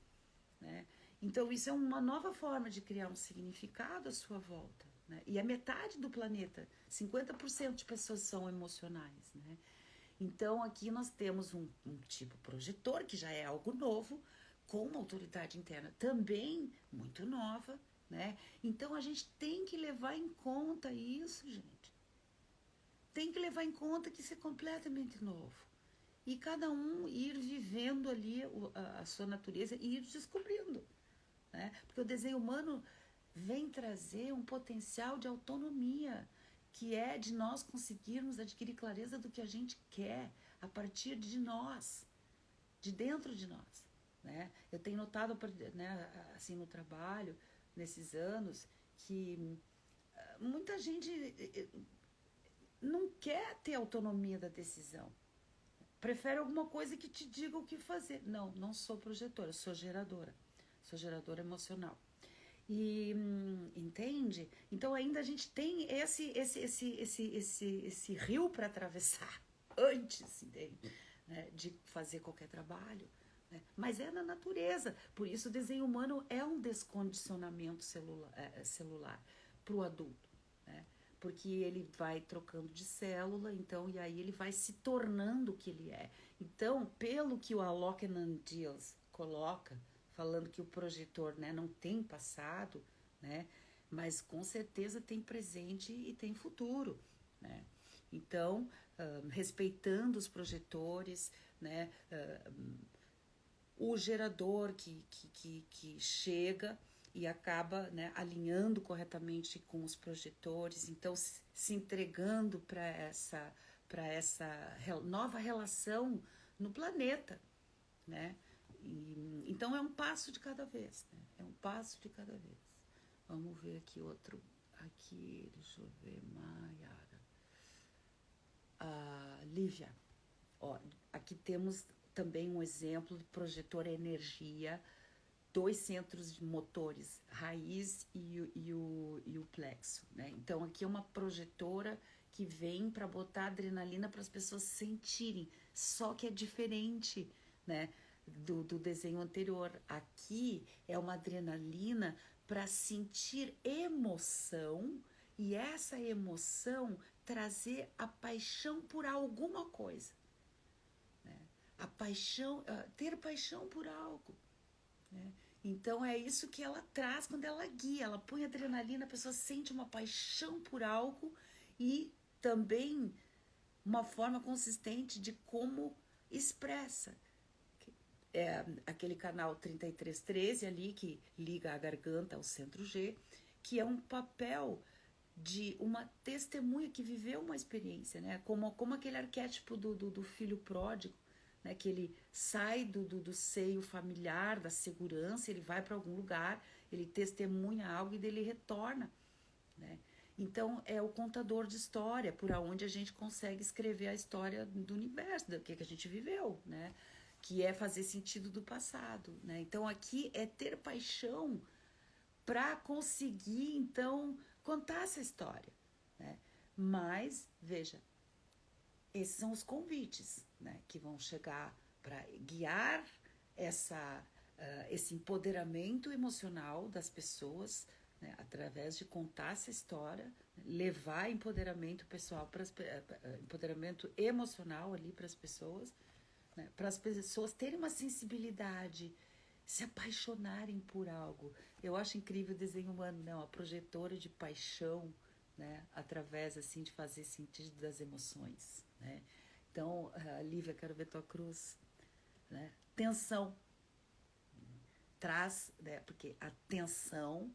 né? Então isso é uma nova forma de criar um significado à sua volta, né? E a metade do planeta, 50% de pessoas são emocionais, né? Então aqui nós temos um tipo projetor, que já é algo novo, com uma autoridade interna também muito nova, né? Então a gente tem que levar em conta isso, gente. Tem que levar em conta que isso é completamente novo. E cada um ir vivendo ali a sua natureza e ir descobrindo, né? Porque o desenho humano vem trazer um potencial de autonomia, que é de nós conseguirmos adquirir clareza do que a gente quer a partir de nós, de dentro de nós, né? Eu tenho notado, né, assim, no trabalho, nesses anos, que muita gente não quer ter autonomia da decisão. Prefere alguma coisa que te diga o que fazer. Não, não sou projetora, sou geradora. Sou geradora emocional. E entende? Então ainda a gente tem esse rio para atravessar antes, entende? Né, de fazer qualquer trabalho. Né? Mas é na natureza. Por isso o desenho humano é um descondicionamento celular para o adulto, né? Porque ele vai trocando de célula, então, e aí ele vai se tornando o que ele é. Então, pelo que o Alok Nandiels coloca, falando que o projetor, né, não tem passado, né, mas com certeza tem presente e tem futuro, né? Então, respeitando os projetores, né, o gerador que chega e acaba, né, alinhando corretamente com os projetores, então se entregando para essa nova relação no planeta, né? Então é um passo de cada vez, né? É um passo de cada vez. Vamos ver aqui outro. Aqui, deixa eu ver, Maiara. Lívia. Ó, aqui temos também um exemplo de projetor energia, 2 centros de motores, raiz e o plexo, né? Então aqui é uma projetora que vem para botar adrenalina para as pessoas sentirem, só que é diferente, né, do desenho anterior. Aqui é uma adrenalina para sentir emoção e essa emoção trazer a paixão por alguma coisa, né? A paixão, ter paixão por algo, né? Então é isso que ela traz quando ela guia, ela põe adrenalina, a pessoa sente uma paixão por algo e também uma forma consistente de como expressa. É aquele canal 3313 ali que liga a garganta ao centro G, que é um papel de uma testemunha que viveu uma experiência, né? Como aquele arquétipo do filho pródigo, né? Que ele sai do seio familiar, da segurança, ele vai para algum lugar, ele testemunha algo e dele retorna, né? Então é o contador de história, por onde a gente consegue escrever a história do universo, do que a gente viveu, né? Que é fazer sentido do passado, né? Então aqui é ter paixão para conseguir, então, contar essa história, né? Mas, veja, esses são os convites, né, que vão chegar para guiar esse empoderamento emocional das pessoas, né, através de contar essa história, levar empoderamento pessoal, empoderamento emocional ali para as pessoas, né, para as pessoas terem uma sensibilidade, se apaixonarem por algo. Eu acho incrível o desenho humano, né, uma projetora de paixão, né, através assim de fazer sentido das emoções, né? Então, Lívia, quero ver tua cruz, né? Tensão traz, né, porque a tensão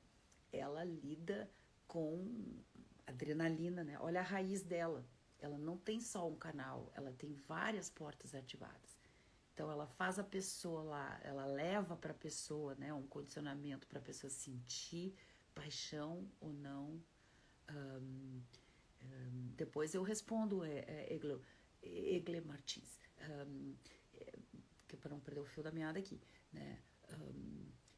ela lida com adrenalina, né? Olha a raiz dela. Ela não tem só um canal, ela tem várias portas ativadas. Então ela faz a pessoa lá, ela leva para a pessoa, né, um condicionamento para a pessoa sentir paixão ou não. Depois eu respondo Egle Martins, que para não perder o fio da meada aqui, né?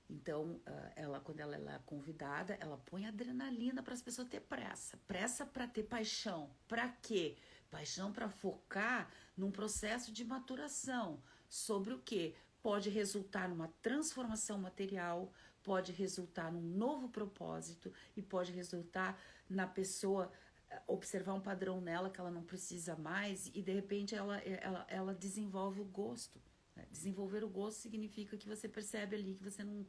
Então, ela, quando ela é convidada, ela põe adrenalina para as pessoas ter pressa. Pressa para ter paixão. Para quê? Paixão para focar num processo de maturação. Sobre o quê? Pode resultar numa transformação material, pode resultar num novo propósito e pode resultar na pessoa observar um padrão nela que ela não precisa mais e de repente ela desenvolve o gosto. Desenvolver o gosto significa que você percebe ali que você não...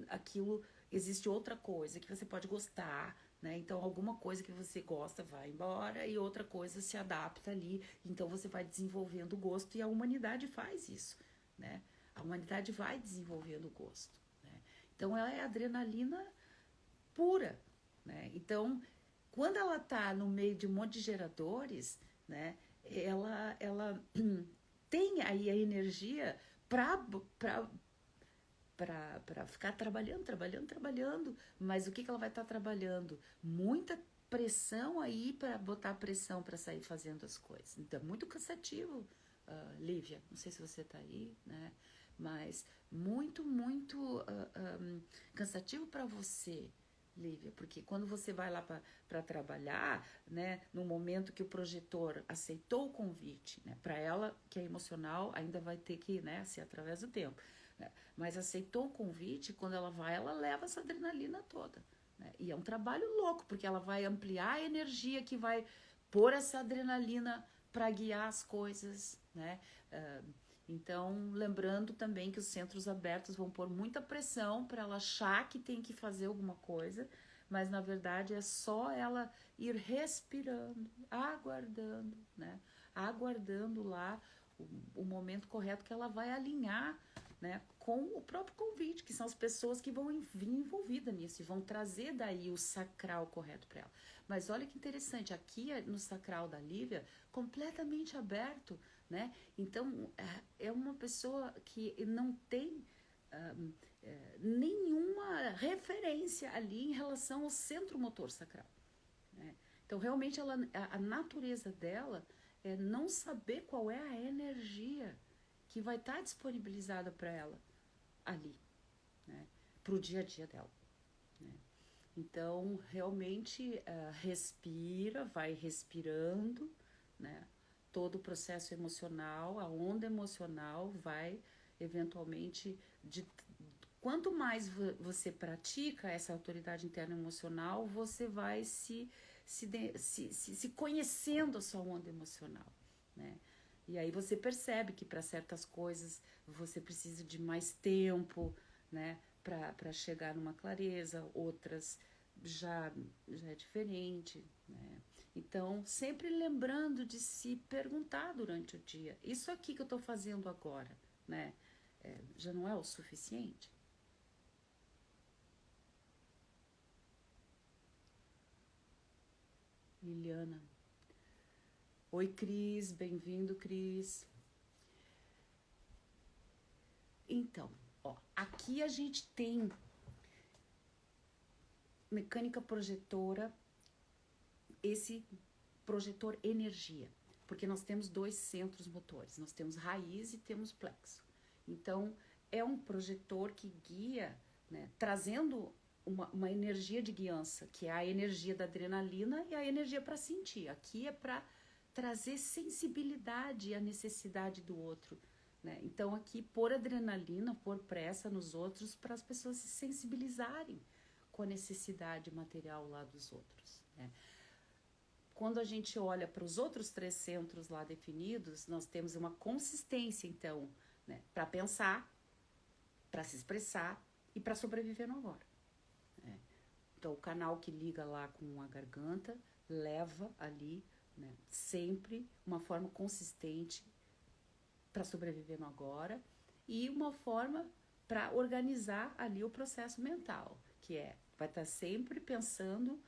aquilo, existe outra coisa que você pode gostar, né? Então alguma coisa que você gosta vai embora e outra coisa se adapta ali. Então você vai desenvolvendo o gosto e a humanidade faz isso, né? A humanidade vai desenvolvendo o gosto, né? Então ela é adrenalina pura, né? Então quando ela tá no meio de um monte de geradores, né? Ela tem aí a energia para ficar trabalhando, mas o que ela vai estar trabalhando? Muita pressão aí para botar pressão para sair fazendo as coisas. Então é muito cansativo, Lívia, não sei se você tá aí, né? Mas muito cansativo para você, Lívia, porque quando você vai lá para trabalhar, né, no momento que o projetor aceitou o convite, né, para ela, que é emocional, ainda vai ter que, né, ser através do tempo, né, mas aceitou o convite, quando ela vai, ela leva essa adrenalina toda, né, e é um trabalho louco, porque ela vai ampliar a energia que vai pôr essa adrenalina para guiar as coisas, né, então, lembrando também que os centros abertos vão pôr muita pressão para ela achar que tem que fazer alguma coisa, mas na verdade é só ela ir respirando, aguardando, né? Aguardando lá o momento correto que ela vai alinhar, né, com o próprio convite, que são as pessoas que vão vir envolvidas nisso e vão trazer daí o sacral correto para ela. Mas olha que interessante, aqui no sacral da Lívia, completamente aberto, né? Então, é uma pessoa que não tem nenhuma referência ali em relação ao centro motor sacral, né? Então, realmente, a natureza dela é não saber qual é a energia que vai estar disponibilizada para ela ali, né? Para o dia a dia dela, né? Então, realmente, respira, vai respirando, né? Todo o processo emocional, a onda emocional vai eventualmente quanto mais você pratica essa autoridade interna emocional, você vai se conhecendo a sua onda emocional, né? E aí você percebe que para certas coisas você precisa de mais tempo, né, para chegar numa clareza, outras já é diferente, né? Então, sempre lembrando de se perguntar durante o dia, isso aqui que eu estou fazendo agora, né, já não é o suficiente? Liliana. Oi, Cris, bem-vindo, Cris. Então, ó, aqui a gente tem mecânica projetora, esse projetor energia, porque nós temos dois centros motores, nós temos raiz e temos plexo. Então, é um projetor que guia, né, trazendo uma energia de guiança, que é a energia da adrenalina e a energia para sentir. Aqui é para trazer sensibilidade à necessidade do outro, né? Então aqui pôr adrenalina, pôr pressa nos outros para as pessoas se sensibilizarem com a necessidade material lá dos outros, né? Quando a gente olha para os outros 3 centros lá definidos, nós temos uma consistência, então, né, para pensar, para se expressar e para sobreviver no agora, né? Então, o canal que liga lá com a garganta leva ali, né, sempre uma forma consistente para sobreviver no agora e uma forma para organizar ali o processo mental, que vai estar sempre pensando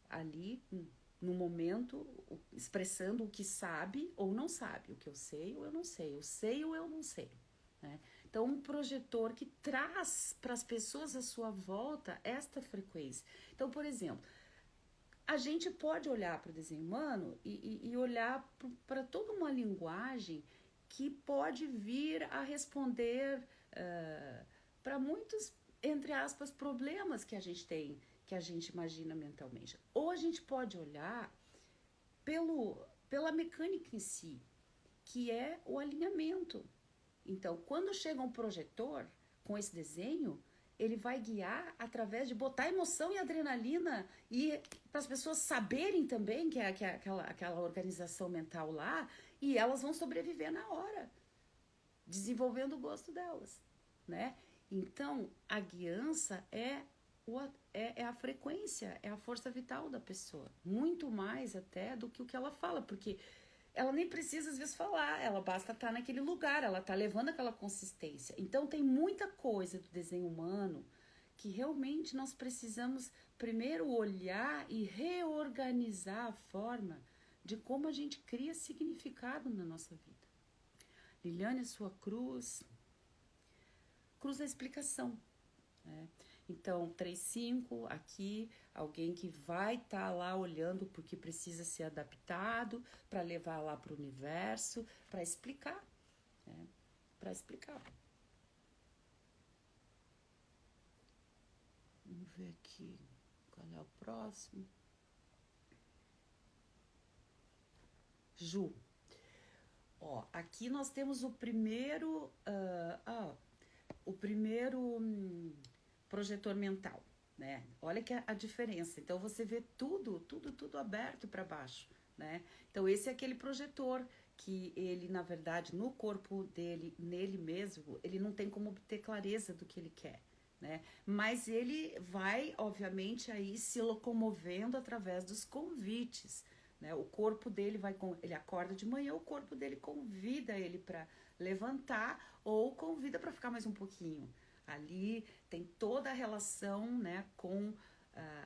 ali no momento, expressando o que sabe ou não sabe, o que eu sei ou eu não sei, eu sei ou eu não sei, né? Então, um projetor que traz para as pessoas à sua volta esta frequência. Então, por exemplo, a gente pode olhar para o desenho humano e olhar para toda uma linguagem que pode vir a responder para muitos, entre aspas, problemas que a gente tem, que a gente imagina mentalmente. Ou a gente pode olhar pela mecânica em si, que é o alinhamento. Então, quando chega um projetor com esse desenho, ele vai guiar através de botar emoção e adrenalina e para as pessoas saberem também que é aquela organização mental lá, e elas vão sobreviver na hora, desenvolvendo o gosto delas, né? Então, a guiança é a frequência, é a força vital da pessoa, muito mais até do que o que ela fala, porque ela nem precisa às vezes falar, ela basta estar naquele lugar, ela está levando aquela consistência. Então tem muita coisa do desenho humano que realmente nós precisamos primeiro olhar e reorganizar a forma de como a gente cria significado na nossa vida. Liliane, sua cruz da explicação, né? Então, 3-5, aqui, alguém que vai estar lá olhando porque precisa ser adaptado para levar lá para o universo, para explicar, né? Para explicar. Vamos ver aqui qual é o próximo. Ju. Ó, aqui nós temos o primeiro... projetor mental, né? Olha que a diferença. Então você vê tudo aberto para baixo, né? Então esse é aquele projetor que ele, na verdade, no corpo dele, nele mesmo, ele não tem como obter clareza do que ele quer, né? Mas ele vai, obviamente, aí se locomovendo através dos convites, né? O corpo dele ele acorda de manhã, o corpo dele convida ele para levantar ou convida para ficar mais um pouquinho. Ali tem toda a relação, né, com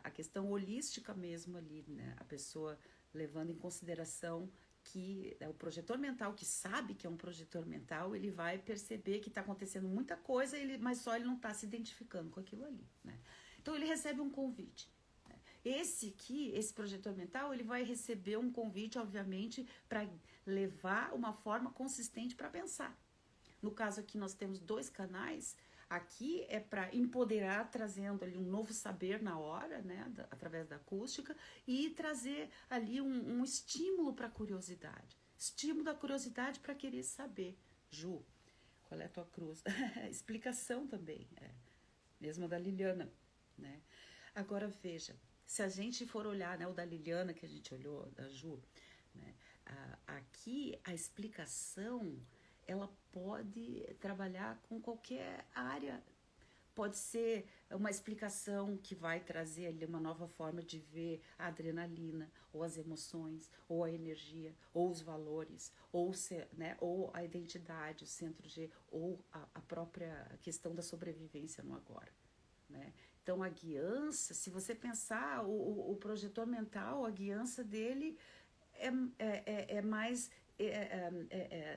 a questão holística mesmo ali, né? A pessoa levando em consideração que o projetor mental, que sabe que é um projetor mental, ele vai perceber que está acontecendo muita coisa, mas só ele não está se identificando com aquilo ali, né? Então ele recebe um convite. Né? Esse projetor mental, ele vai receber um convite, obviamente, para levar uma forma consistente para pensar. No caso aqui nós temos 2 canais. Aqui é para empoderar, trazendo ali um novo saber na hora, né, através da acústica, e trazer ali um estímulo para a curiosidade. Estímulo da curiosidade para querer saber. Ju, qual é a tua cruz? Explicação também, mesmo da Liliana, né? Agora veja, se a gente for olhar, né, o da Liliana que a gente olhou, da Ju, né, aqui a explicação... ela pode trabalhar com qualquer área. Pode ser uma explicação que vai trazer ali uma nova forma de ver a adrenalina, ou as emoções, ou a energia, ou os valores, ou a identidade, o centro G, ou a própria questão da sobrevivência no agora, né? Então, a guiança, se você pensar, o projetor mental, a guiança dele é mais...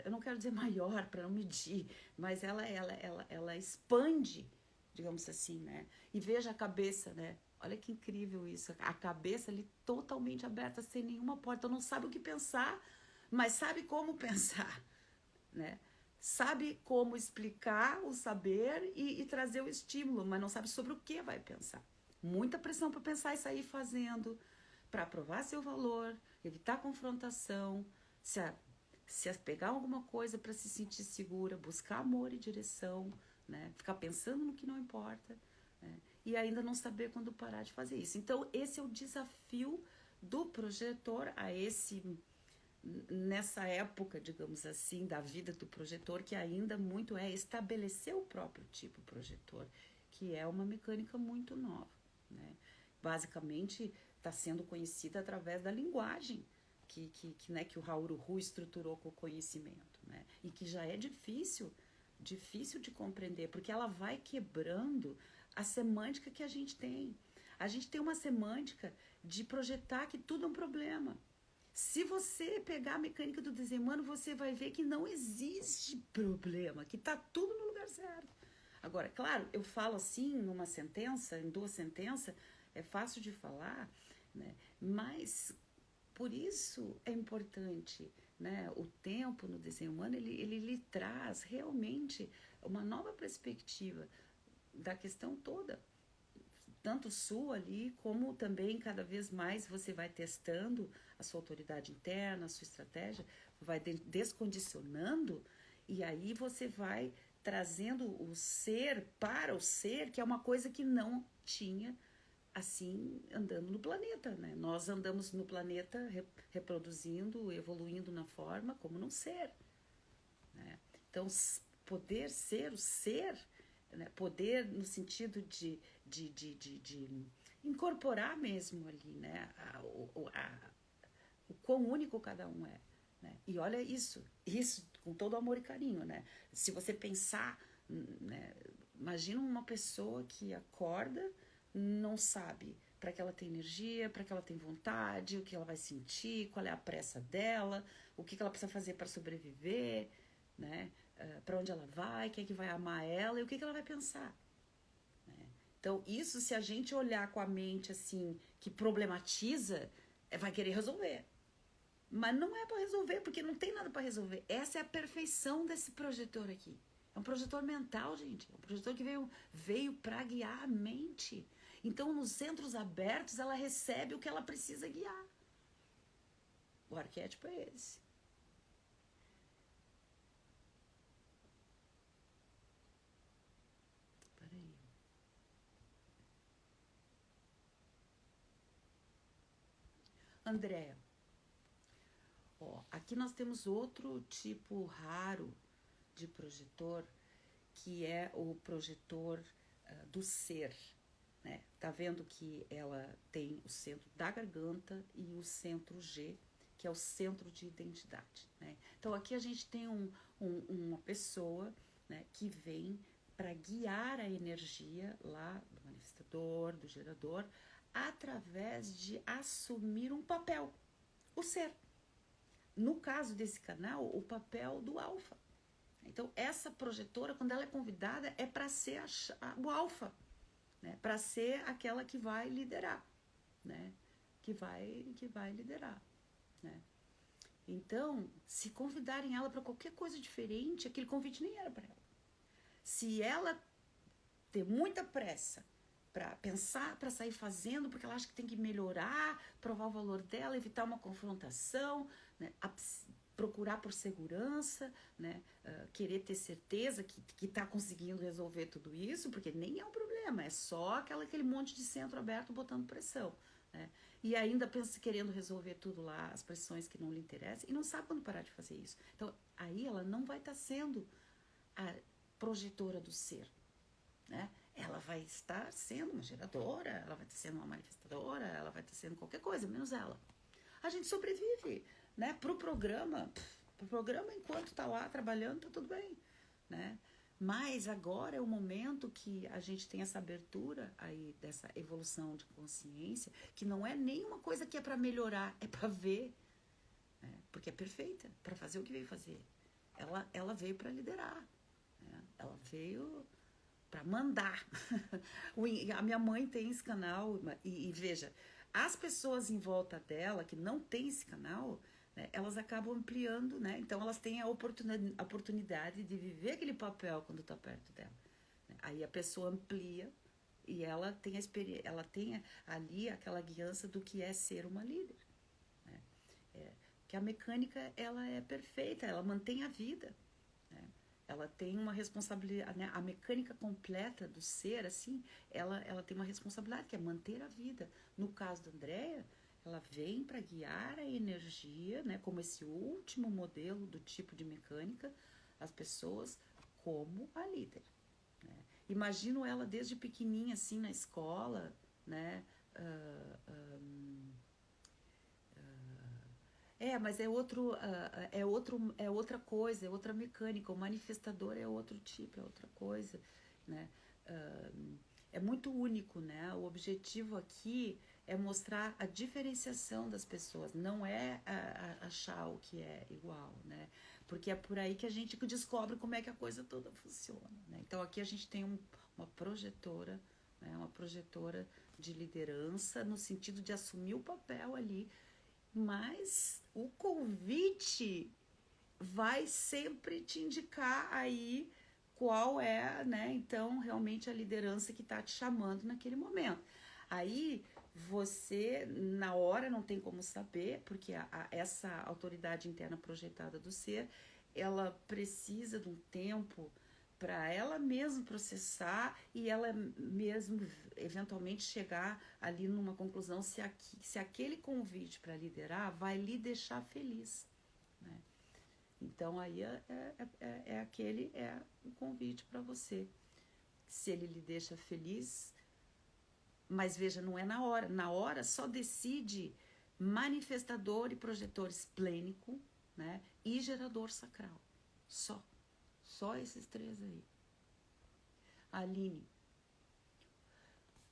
eu não quero dizer maior para não medir, mas ela expande, digamos assim, né? E veja a cabeça, né? Olha que incrível isso, a cabeça ali totalmente aberta, sem nenhuma porta, não sabe o que pensar, mas sabe como pensar, né? Sabe como explicar o saber e trazer o estímulo, mas não sabe sobre o que vai pensar. Muita pressão para pensar e sair fazendo, para provar seu valor, evitar confrontação, se, a, se pegar alguma coisa para se sentir segura, buscar amor e direção, né? Ficar pensando no que não importa, né? E ainda não saber quando parar de fazer isso. Então, esse é o desafio do projetor nessa época, digamos assim, da vida do projetor, que ainda muito é estabelecer o próprio tipo projetor, que é uma mecânica muito nova, né? Basicamente, está sendo conhecida através da linguagem que o Haoru Hu estruturou com o conhecimento, né? E que já é difícil de compreender, porque ela vai quebrando a semântica que a gente tem. A gente tem uma semântica de projetar que tudo é um problema. Se você pegar a mecânica do desenho humano, você vai ver que não existe problema, que está tudo no lugar certo. Agora, claro, eu falo assim numa sentença, em 2 sentenças, é fácil de falar, né? Mas por isso é importante, né? O tempo no desenho humano, ele lhe traz realmente uma nova perspectiva da questão toda, tanto sua ali, como também cada vez mais você vai testando a sua autoridade interna, a sua estratégia, vai descondicionando, e aí você vai trazendo o ser para o ser, que é uma coisa que não tinha assim andando no planeta, né? Nós andamos no planeta reproduzindo, evoluindo na forma como não ser, né? Então, poder ser o ser, né? Poder no sentido de incorporar mesmo ali, né? O quão único cada um é, né? E olha isso com todo amor e carinho, né? Se você pensar, né? Imagina uma pessoa que acorda, não sabe para que ela tem energia, para que ela tem vontade, o que ela vai sentir, qual é a pressa dela, o que ela precisa fazer para sobreviver, né? Para onde ela vai, quem é que vai amar ela e o que ela vai pensar, né? Então, isso, se a gente olhar com a mente assim, que problematiza, vai querer resolver. Mas não é para resolver, porque não tem nada para resolver. Essa é a perfeição desse projetor aqui. É um projetor mental, gente. É um projetor que veio para guiar a mente. Então, nos centros abertos, ela recebe o que ela precisa guiar. O arquétipo é esse. Peraí. Andréa, ó, aqui nós temos outro tipo raro de projetor, que é o projetor do ser, né? Tá vendo que ela tem o centro da garganta e o centro G, que é o centro de identidade, né? Então aqui a gente tem uma pessoa, né, que vem para guiar a energia lá do manifestador, do gerador, através de assumir um papel, o ser. No caso desse canal, o papel do alfa. Então, essa projetora, quando ela é convidada, é para ser o alfa, né? Para ser aquela que vai liderar, né? Que vai liderar, né? Então, se convidarem ela para qualquer coisa diferente, aquele convite nem era para ela. Se ela ter muita pressa para pensar, para sair fazendo, porque ela acha que tem que melhorar, provar o valor dela, evitar uma confrontação, né? Procurar por segurança, né? Querer ter certeza que está conseguindo resolver tudo isso, porque nem é um problema, é só aquele monte de centro aberto botando pressão, né? E ainda pensa querendo resolver tudo lá, as pressões que não lhe interessam, e não sabe quando parar de fazer isso. Então, aí ela não vai estar sendo a projetora do ser, né? Ela vai estar sendo uma geradora, ela vai estar sendo uma manifestadora, ela vai estar sendo qualquer coisa, menos ela. A gente sobrevive, né? Pro programa enquanto tá lá trabalhando, tá tudo bem, né? Mas agora é o momento que a gente tem essa abertura aí dessa evolução de consciência, que não é nenhuma coisa que é para melhorar, é para ver, né? Porque é perfeita, para fazer o que veio fazer. Ela veio para liderar, né? Ela veio para mandar. A minha mãe tem esse canal e veja, as pessoas em volta dela que não tem esse canal, né, elas acabam ampliando, né? Então elas têm a oportunidade de viver aquele papel quando está perto dela, né? Aí a pessoa amplia e ela tem ali aquela guiança do que é ser uma líder, né? Que a mecânica, ela é perfeita, ela mantém a vida, né? Ela tem uma responsabilidade, né? A mecânica completa do ser, assim, ela tem uma responsabilidade, que é manter a vida. No caso da Andrea, ela vem para guiar a energia, né? Como esse último modelo do tipo de mecânica, as pessoas como a líder, né? Imagino ela desde pequenininha, assim, na escola, né? Uh, um, mas é outra coisa, é outra mecânica. O manifestador é outro tipo, é outra coisa, né? É muito único, né? O objetivo aqui é mostrar a diferenciação das pessoas, não é achar o que é igual, né? Porque é por aí que a gente descobre como é que a coisa toda funciona, né? Então aqui a gente tem uma projetora, né? Uma projetora de liderança no sentido de assumir o papel ali, mas o convite vai sempre te indicar aí qual é, né, então, realmente a liderança que está te chamando naquele momento. Aí você, na hora, não tem como saber, porque essa autoridade interna projetada do ser, ela precisa de um tempo para ela mesma processar e ela mesmo eventualmente chegar ali numa conclusão se aquele convite para liderar vai lhe deixar feliz, né? Então aí é o convite para você. Se ele lhe deixa feliz, mas veja, não é na hora. Na hora só decide manifestador e projetor esplênico, né? E gerador sacral. Só esses três aí. Aline.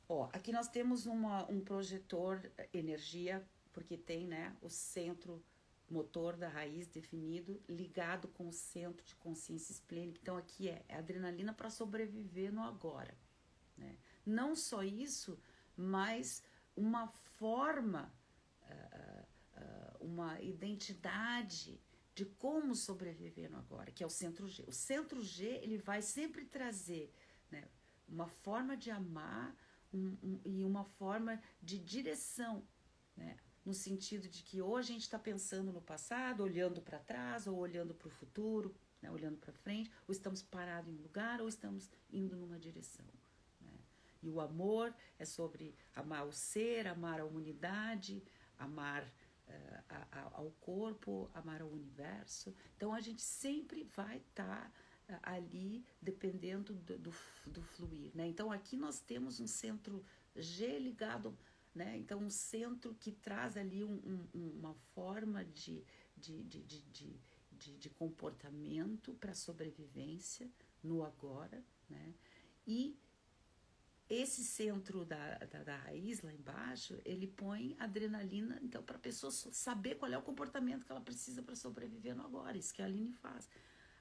Ó, aqui nós temos um projetor energia, porque tem, né, o centro motor da raiz definido, ligado com o centro de consciência esplênica. Então aqui é adrenalina para sobreviver no agora, né? Não só isso, mas uma forma, uma identidade de como sobreviver no agora, que é o centro G. O centro G, ele vai sempre trazer, né, uma forma de amar e uma forma de direção, né? No sentido de que ou a gente está pensando no passado, olhando para trás, ou olhando para o futuro, né, olhando para frente, ou estamos parados em um lugar, ou estamos indo numa direção, né? E o amor é sobre amar o ser, amar a humanidade, amar ao corpo, amar ao universo. Então a gente sempre vai estar ali dependendo do fluir, né? Então aqui nós temos um centro G ligado, né? Então um centro que traz ali uma forma de comportamento para sobrevivência no agora, né? E esse centro da raiz lá embaixo, ele põe adrenalina, então, para a pessoa saber qual é o comportamento que ela precisa para sobreviver no agora. Isso que a Aline faz.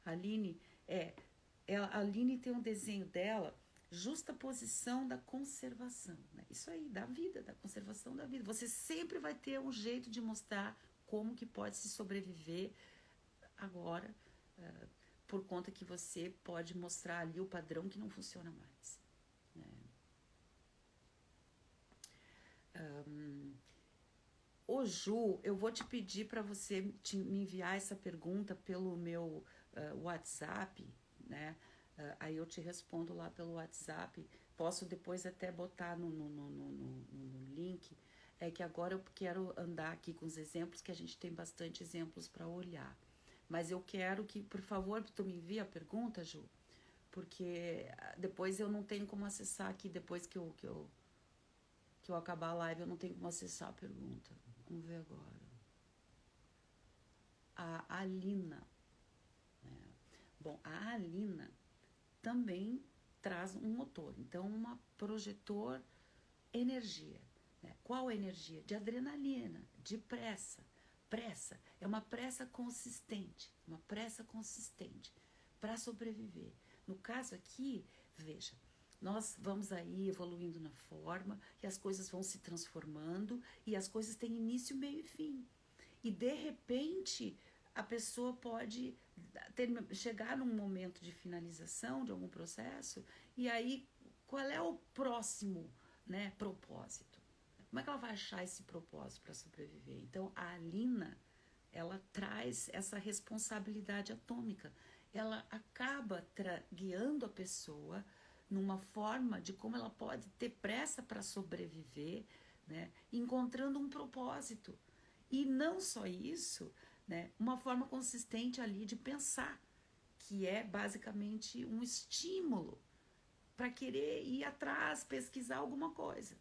A Aline tem um desenho dela, justa posição da conservação, né? Isso aí, da vida, da conservação da vida. Você sempre vai ter um jeito de mostrar como que pode se sobreviver agora, por conta que você pode mostrar ali o padrão que não funciona mais, né? Ô Ju, eu vou te pedir para você me enviar essa pergunta pelo meu WhatsApp, né? Aí eu te respondo lá pelo WhatsApp. Posso depois até botar no link. É que agora eu quero andar aqui com os exemplos, que a gente tem bastante exemplos para olhar. Mas eu quero que, por favor, tu me envie a pergunta, Ju, porque depois eu não tenho como acessar aqui, depois que eu acabar a live, eu não tenho como acessar a pergunta. Vamos ver agora. A Alina, né? Bom, a Alina também traz um motor. Então, uma projetor energia, né? Qual energia? De adrenalina, de pressa. Pressa é uma pressa consistente, para sobreviver. No caso aqui, veja, nós vamos aí evoluindo na forma e as coisas vão se transformando e as coisas têm início, meio e fim. E de repente a pessoa pode chegar num momento de finalização de algum processo e aí qual é o próximo, né, propósito? Como é que ela vai achar esse propósito para sobreviver? Então a Alina ela traz essa responsabilidade atômica. Ela acaba guiando a pessoa numa forma de como ela pode ter pressa para sobreviver, né? Encontrando um propósito. E não só isso, né? Uma forma consistente ali de pensar, que é basicamente um estímulo para querer ir atrás, pesquisar alguma coisa,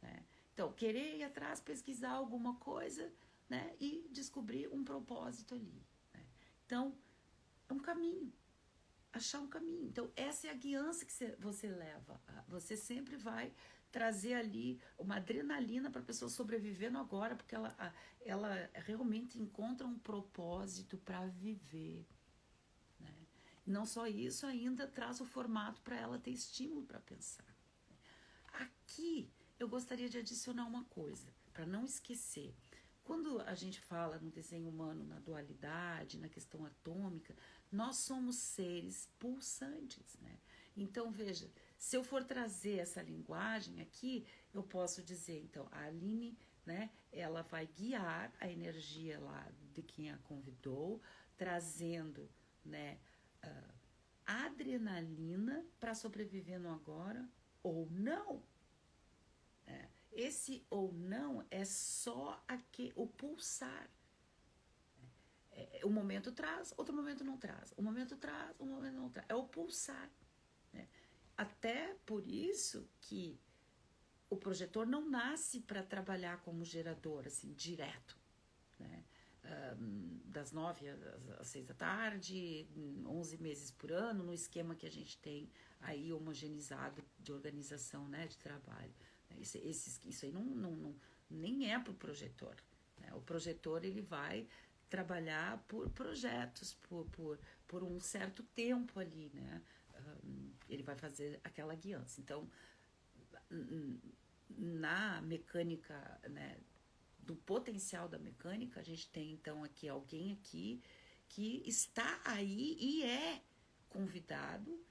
né? Então, querer ir atrás, pesquisar alguma coisa, né? E descobrir um propósito ali, né? Então, é um caminho, achar um caminho. Então, essa é a guiança que você leva. Você sempre vai trazer ali uma adrenalina para a pessoa sobreviver no agora, porque ela realmente encontra um propósito para viver, né? Não só isso, ainda traz o formato para ela ter estímulo para pensar. Aqui eu gostaria de adicionar uma coisa, para não esquecer. Quando a gente fala no desenho humano, na dualidade, na questão atômica, nós somos seres pulsantes, né? Então, veja, se eu for trazer essa linguagem aqui, eu posso dizer, então, a Aline, né, ela vai guiar a energia lá de quem a convidou, trazendo, né, adrenalina para sobreviver no agora ou não. Esse ou não é só o pulsar. Um momento traz, outro momento não traz. Um momento traz, um momento não traz. É o pulsar, né? Até por isso que o projetor não nasce para trabalhar como gerador, assim, direto, né? Das 9 às 6 da tarde, 11 meses por ano, no esquema que a gente tem aí homogeneizado de organização, né, de trabalho. Isso aí nem é para o projetor, né? O projetor ele vai trabalhar por projetos, por um certo tempo ali, né? Ele vai fazer aquela guiança. Então, na mecânica, né, do potencial da mecânica, a gente tem então aqui alguém aqui que está aí e é convidado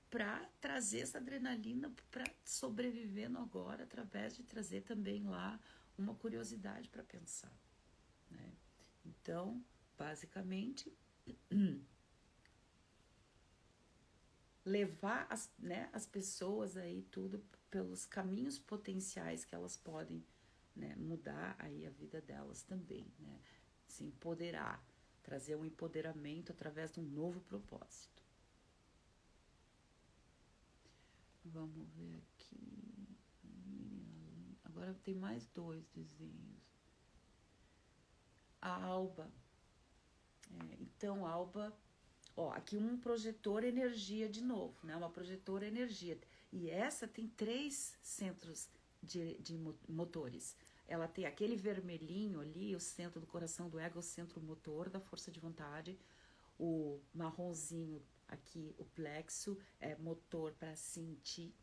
para trazer essa adrenalina para sobreviver no agora, através de trazer também lá uma curiosidade para pensar, né? Então, basicamente, levar as pessoas aí tudo pelos caminhos potenciais que elas podem, né, mudar aí a vida delas também, né? Se empoderar, trazer um empoderamento através de um novo propósito. Vamos ver aqui. Agora tem mais 2 desenhos. A Alba. Então, Alba, ó, aqui um projetor energia de novo, né? Uma projetora energia. E essa tem 3 centros de motores. Ela tem aquele vermelhinho ali, o centro do coração do ego, o centro motor da força de vontade. O marronzinho aqui, o plexo, é motor para sentir.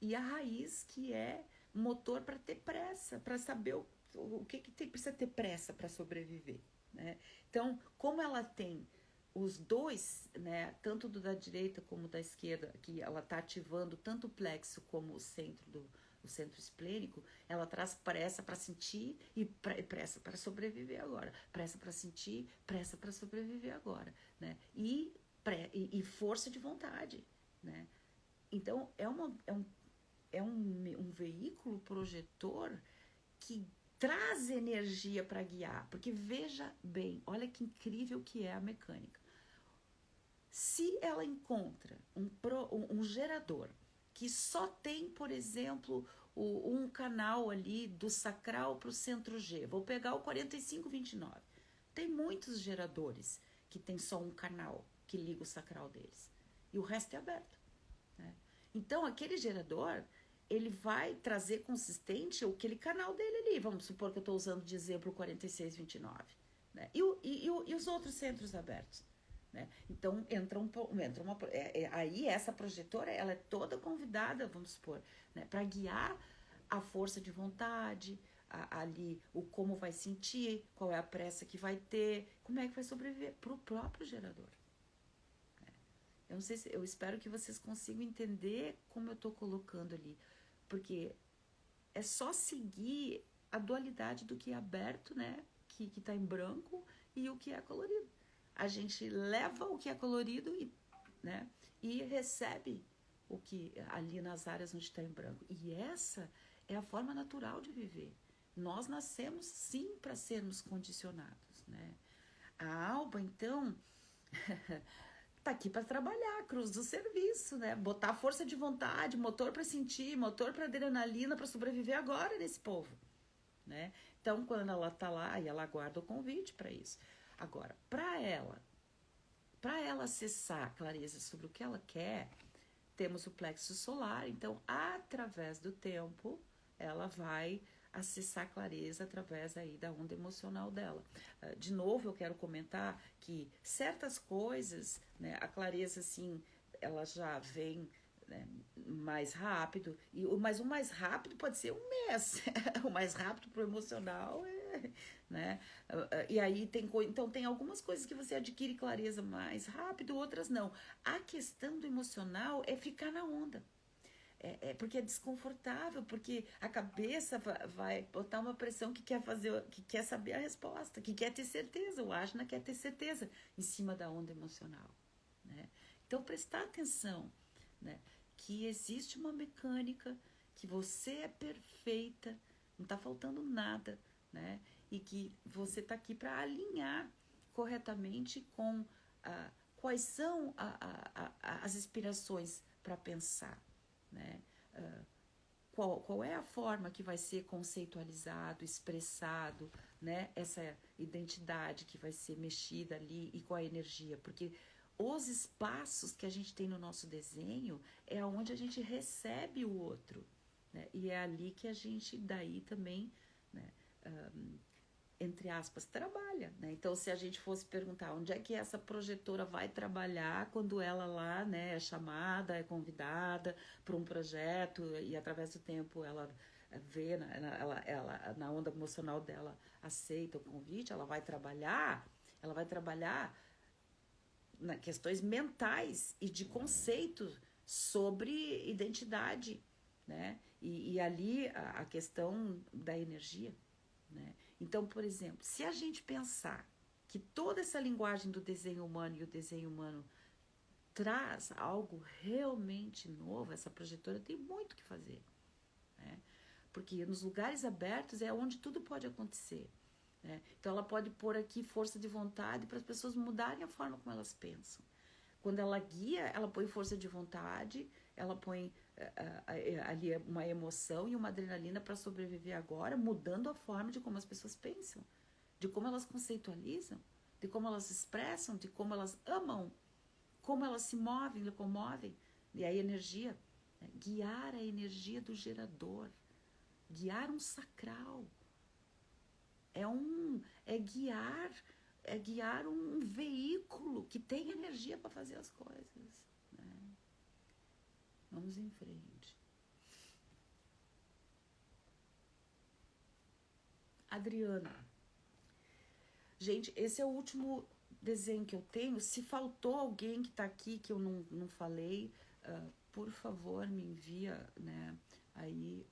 E a raiz, que é motor para ter pressa, para saber o que precisa ter pressa para sobreviver, né? Então, como ela tem os dois, né, tanto do da direita como da esquerda, que ela está ativando tanto o plexo como o centro esplênico, ela traz pressa para sentir e pressa para sobreviver agora. Pressa para sentir, pressa para sobreviver agora, né? E força de vontade, né? Então, é um veículo projetor que traz energia para guiar. Porque veja bem, olha que incrível que é a mecânica. Se ela encontra um gerador que só tem, por exemplo, um canal ali do sacral para o centro G, vou pegar o 4529. Tem muitos geradores que tem só um canal que liga o sacral deles. E o resto é aberto, né? Então, aquele gerador, ele vai trazer consistente aquele canal dele ali. Vamos supor que eu estou usando de exemplo o 4629. Né? E os outros centros abertos. Né? Então, aí essa projetora, ela é toda convidada, vamos supor, né, para guiar a força de vontade, ali o como vai sentir, qual é a pressa que vai ter, como é que vai sobreviver para o próprio gerador. Eu não sei eu espero que vocês consigam entender como eu estou colocando ali, porque é só seguir a dualidade do que é aberto, né, que está em branco, e o que é colorido. A gente leva o que é colorido né, e recebe o que ali nas áreas onde está em branco. E essa é a forma natural de viver. Nós nascemos sim para sermos condicionados, né? A Alba, então, tá aqui para trabalhar, cruz do serviço, né? Botar força de vontade, motor para sentir, motor para adrenalina, para sobreviver agora nesse povo, né? Então, quando ela tá lá, ela aguarda o convite para isso. Agora, para ela acessar a clareza sobre o que ela quer, temos o plexo solar. Então, através do tempo, ela vai acessar a clareza através aí da onda emocional dela. De novo, eu quero comentar que certas coisas, né, a clareza, assim, ela já vem, né, mais rápido, mas o mais rápido pode ser um mês. O mais rápido pro emocional né? E aí então tem algumas coisas que você adquire clareza mais rápido, outras não. A questão do emocional é ficar na onda. Porque é desconfortável, porque a cabeça vai botar uma pressão que quer saber a resposta, que quer ter certeza, o asna quer ter certeza em cima da onda emocional, né? Então prestar atenção, né, que existe uma mecânica, que você é perfeita, não está faltando nada, né? E que você está aqui para alinhar corretamente com quais são as inspirações para pensar, né? Qual é a forma que vai ser conceitualizado, expressado, né? Essa identidade que vai ser mexida ali e qual a energia, porque os espaços que a gente tem no nosso desenho é onde a gente recebe o outro, né? E é ali que a gente daí também, né, entre aspas, trabalha, né? Então, se a gente fosse perguntar onde é que essa projetora vai trabalhar quando ela lá, né, é chamada, é convidada para um projeto e através do tempo ela vê, ela na onda emocional dela aceita o convite, ela vai trabalhar questões mentais e de conceito sobre identidade, né? E ali a questão da energia, né? Então, por exemplo, se a gente pensar que toda essa linguagem do desenho humano e o desenho humano traz algo realmente novo, essa projetora tem muito o que fazer, né? Porque nos lugares abertos é onde tudo pode acontecer, né? Então, ela pode pôr aqui força de vontade para as pessoas mudarem a forma como elas pensam. Quando ela guia, ela põe força de vontade, ela põe ali uma emoção e uma adrenalina para sobreviver agora, mudando a forma de como as pessoas pensam, de como elas conceitualizam, de como elas expressam, de como elas amam, como elas se movem, locomovem. E aí energia, né? Guiar a energia do gerador, guiar um sacral, é guiar um veículo que tem energia para fazer as coisas, né? Vamos em frente. Adriana. Gente, esse é o último desenho que eu tenho. Se faltou alguém que tá aqui que eu não falei, por favor, me envia, né, aí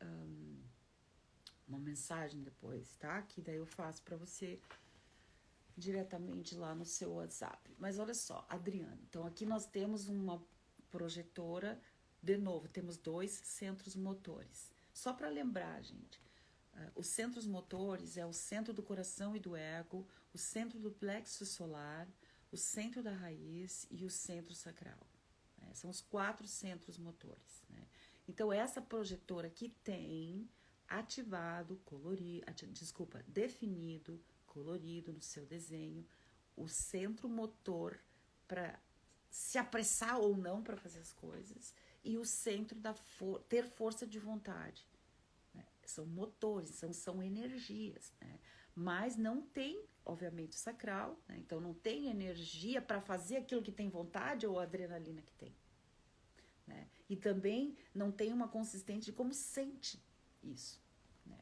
uma mensagem depois, tá? Que daí eu faço para você diretamente lá no seu WhatsApp. Mas olha só, Adriana, então aqui nós temos uma projetora, de novo, temos 2 centros motores. Só para lembrar, gente, os centros motores é o centro do coração e do ego, o centro do plexo solar, o centro da raiz e o centro sacral, né? São os 4 centros motores, né? Então, essa projetora aqui tem ativado, definido, colorido no seu desenho, o centro motor para se apressar ou não para fazer as coisas e o centro da ter força de vontade, né? São motores, são energias, né? Mas não tem, obviamente, o sacral, né? Então não tem energia para fazer aquilo que tem vontade ou a adrenalina que tem, né? E também não tem uma consistência de como sente isso, né?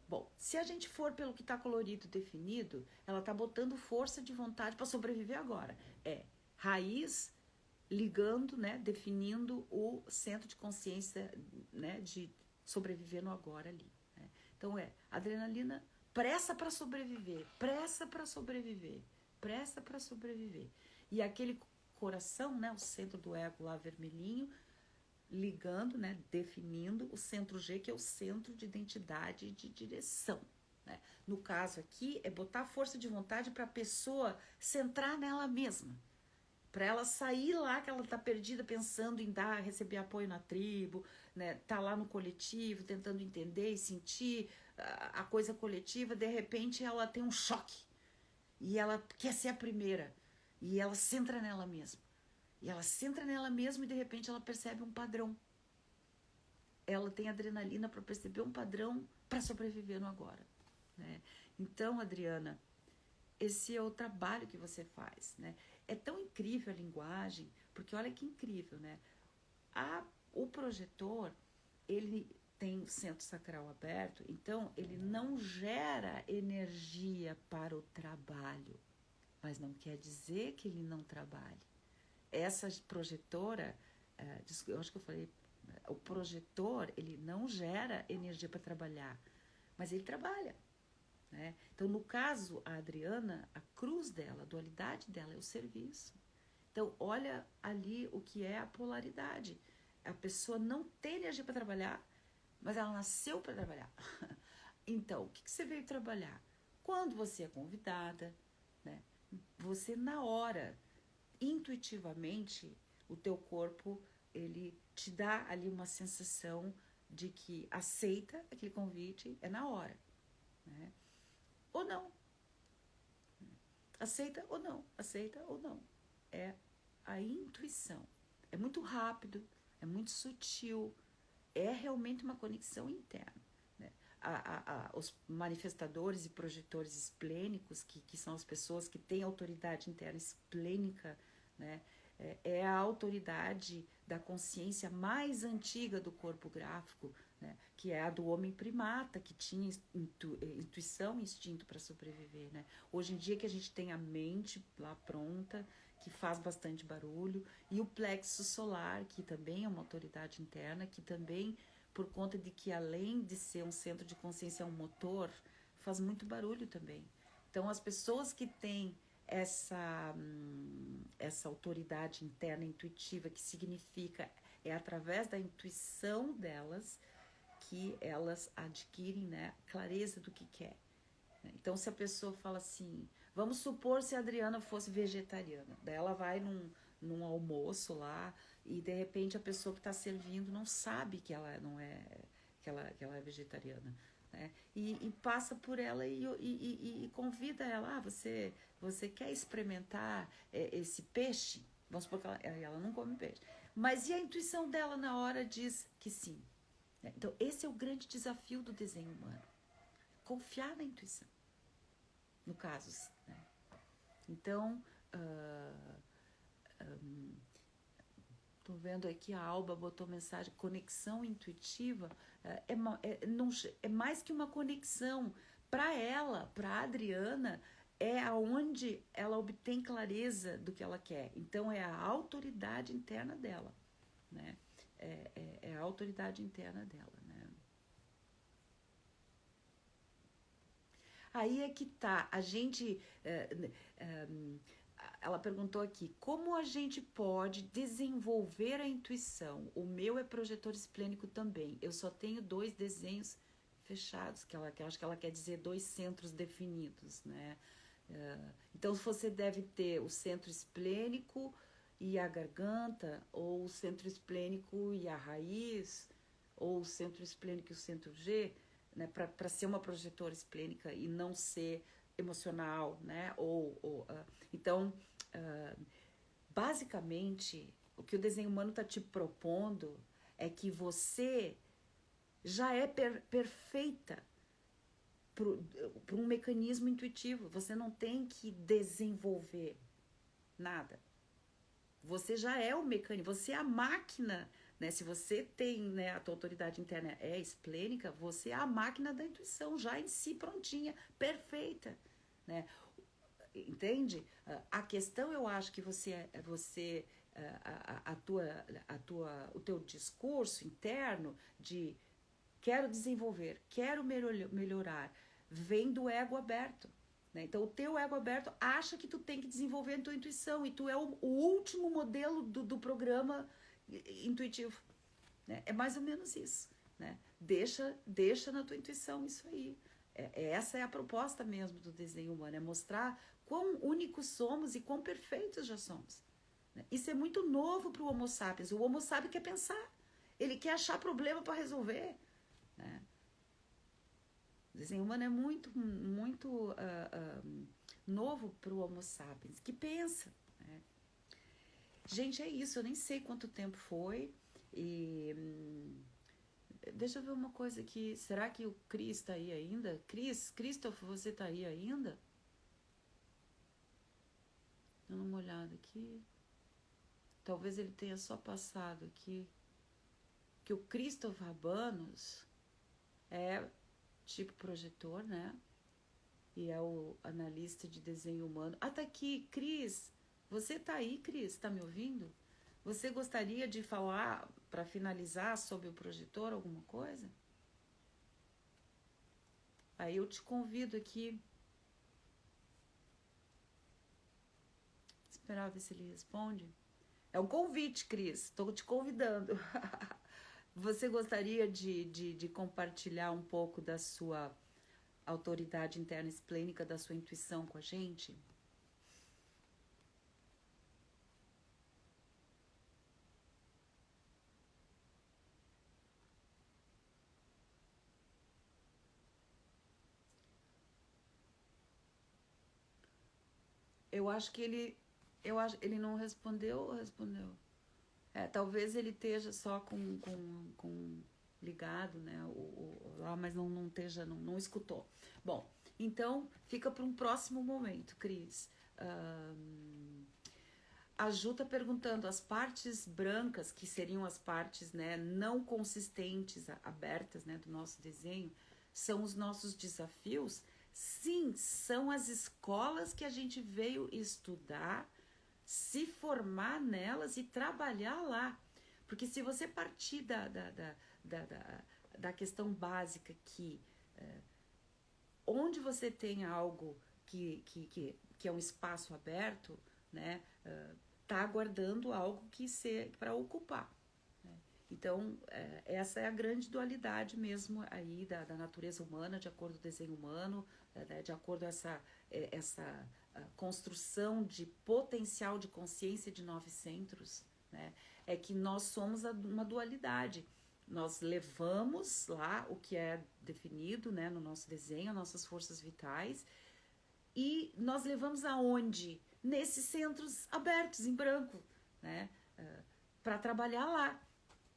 Bom, se a gente for pelo que está colorido definido, ela está botando força de vontade para sobreviver agora. É raiz ligando, né, definindo o centro de consciência, né, de sobreviver no agora ali, né? Então adrenalina, pressa para sobreviver, pressa para sobreviver. E aquele coração, né, o centro do ego lá vermelhinho, ligando, né, definindo o centro G, que é o centro de identidade e de direção. Né? No caso aqui, é botar força de vontade para a pessoa centrar nela mesma. Para ela sair lá, que ela está perdida pensando em receber apoio na tribo, né? Tá lá no coletivo, tentando entender e sentir a coisa coletiva, de repente ela tem um choque. E ela quer ser a primeira. E ela centra nela mesma. E ela centra nela mesma e de repente ela percebe um padrão. Ela tem adrenalina para perceber um padrão para sobreviver no agora. Né? Então, Adriana, esse é o trabalho que você faz, né? É tão incrível a linguagem, porque olha que incrível, né? O projetor, ele tem o centro sacral aberto, então ele não gera energia para o trabalho, mas não quer dizer que ele não trabalhe. Essa projetora, eu acho que eu falei, o projetor, ele não gera energia para trabalhar, mas ele trabalha. Né? Então, no caso, a Adriana, a cruz dela, a dualidade dela é o serviço. Então, olha ali o que é a polaridade. A pessoa não tem energia para trabalhar, mas ela nasceu para trabalhar. Então, o que você veio trabalhar? Quando você é convidada, né? Você na hora, intuitivamente, o teu corpo, ele te dá ali uma sensação de que aceita aquele convite, é na hora. Né? Ou não. Aceita ou não. Aceita ou não. É a intuição. É muito rápido, é muito sutil, é realmente uma conexão interna. Né? Os manifestadores e projetores esplênicos, que são as pessoas que têm autoridade interna esplênica, né? É a autoridade da consciência mais antiga do corpo gráfico, né? Que é a do homem primata, que tinha intuição e instinto para sobreviver. Né? Hoje em dia que a gente tem a mente lá pronta, que faz bastante barulho, e o plexo solar, que também é uma autoridade interna, que também, por conta de que além de ser um centro de consciência, é um motor, faz muito barulho também. Então, as pessoas que têm essa autoridade interna intuitiva, que significa, é através da intuição delas que elas adquirem, né, clareza do que quer. Então, se a pessoa fala assim, vamos supor se a Adriana fosse vegetariana, daí ela vai num almoço lá e de repente a pessoa que está servindo não sabe que ela não é, que ela é vegetariana. Né? E passa por ela e convida ela, você quer experimentar esse peixe? Vamos supor que ela não come peixe. Mas e a intuição dela na hora diz que sim. Então, esse é o grande desafio do desenho humano. Confiar na intuição. No caso, né? Então, tô vendo aqui a Alba botou mensagem, conexão intuitiva, é mais que uma conexão. Para ela, para a Adriana, é aonde ela obtém clareza do que ela quer. Então, é a autoridade interna dela, né? É a autoridade interna dela, né? Aí é que tá, a gente... ela perguntou aqui, como a gente pode desenvolver a intuição? O meu é projetor esplênico também. Eu só tenho 2 desenhos fechados, que eu acho que ela quer dizer 2 centros definidos, né? Então, você deve ter o centro esplênico e a garganta, ou o centro esplênico e a raiz, ou o centro esplênico e o centro G, né, para ser uma projetora esplênica e não ser emocional, né? Então, basicamente, o que o desenho humano está te propondo é que você já é perfeita por um mecanismo intuitivo. Você não tem que desenvolver nada. Você já é o mecanismo, você é a máquina, né? Se você tem, né, a tua autoridade interna é esplênica, você é a máquina da intuição, já em si prontinha, perfeita, né? Entende? A questão, eu acho que o teu discurso interno de quero desenvolver, quero melhorar, vem do ego aberto. né? Então, o teu ego aberto acha que tu tem que desenvolver a tua intuição e tu é o último modelo do programa intuitivo, né? É mais ou menos isso, né? Deixa na tua intuição isso aí. Essa é a proposta mesmo do desenho humano, é mostrar quão únicos somos e quão perfeitos já somos, né? Isso é muito novo para o Homo sapiens. O Homo sapiens quer pensar, ele quer achar problema para resolver, né? O desenho humano é muito novo para o Homo sapiens, que pensa, né? Gente, é isso, eu nem sei quanto tempo foi e... deixa eu ver uma coisa aqui. Será que o Cris tá aí ainda? Christopher, você tá aí ainda? Dando uma olhada aqui. Talvez ele tenha só passado aqui. Que o Christopher Rabanos é tipo projetor, né? E é o analista de desenho humano. Ah, tá aqui, Cris. Você tá aí, Cris? Tá me ouvindo? Você gostaria de falar, para finalizar, sobre o projetor, alguma coisa? Aí eu te convido aqui. Esperar ver se ele responde. É um convite, Cris. Estou te convidando. Você gostaria de compartilhar um pouco da sua autoridade interna esplênica, da sua intuição com a gente? Eu acho que ele não respondeu ou respondeu? Talvez ele esteja só com ligado, né? Lá, mas não esteja, não escutou. Bom, então fica para um próximo momento, Cris. A Ju está perguntando, as partes brancas, que seriam as partes, né, não consistentes, abertas, né, do nosso desenho, são os nossos desafios? Sim, são as escolas que a gente veio estudar, se formar nelas e trabalhar lá. Porque se você partir da questão básica que onde você tem algo que é um espaço aberto, né, tá aguardando algo que para ocupar, né? Então, essa é a grande dualidade mesmo aí da natureza humana, de acordo com o desenho humano, né, de acordo com essa construção de potencial de consciência de 9 centros, né, é que nós somos uma dualidade. Nós levamos lá o que é definido, né, no nosso desenho, nossas forças vitais, e nós levamos aonde? Nesses centros abertos, em branco, né, para trabalhar lá,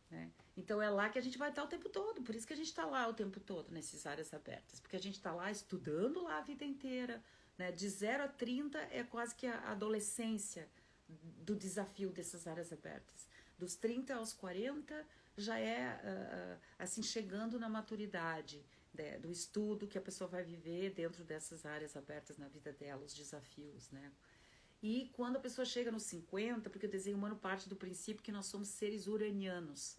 né? Então é lá que a gente vai estar o tempo todo, por isso que a gente está lá o tempo todo, nessas áreas abertas, porque a gente está lá estudando lá a vida inteira, né? De 0 a 30 é quase que a adolescência do desafio dessas áreas abertas. Dos 30 aos 40 já é assim, chegando na maturidade, né, do estudo que a pessoa vai viver dentro dessas áreas abertas na vida dela, os desafios, né? E quando a pessoa chega nos 50, porque o desenho humano parte do princípio que nós somos seres uranianos,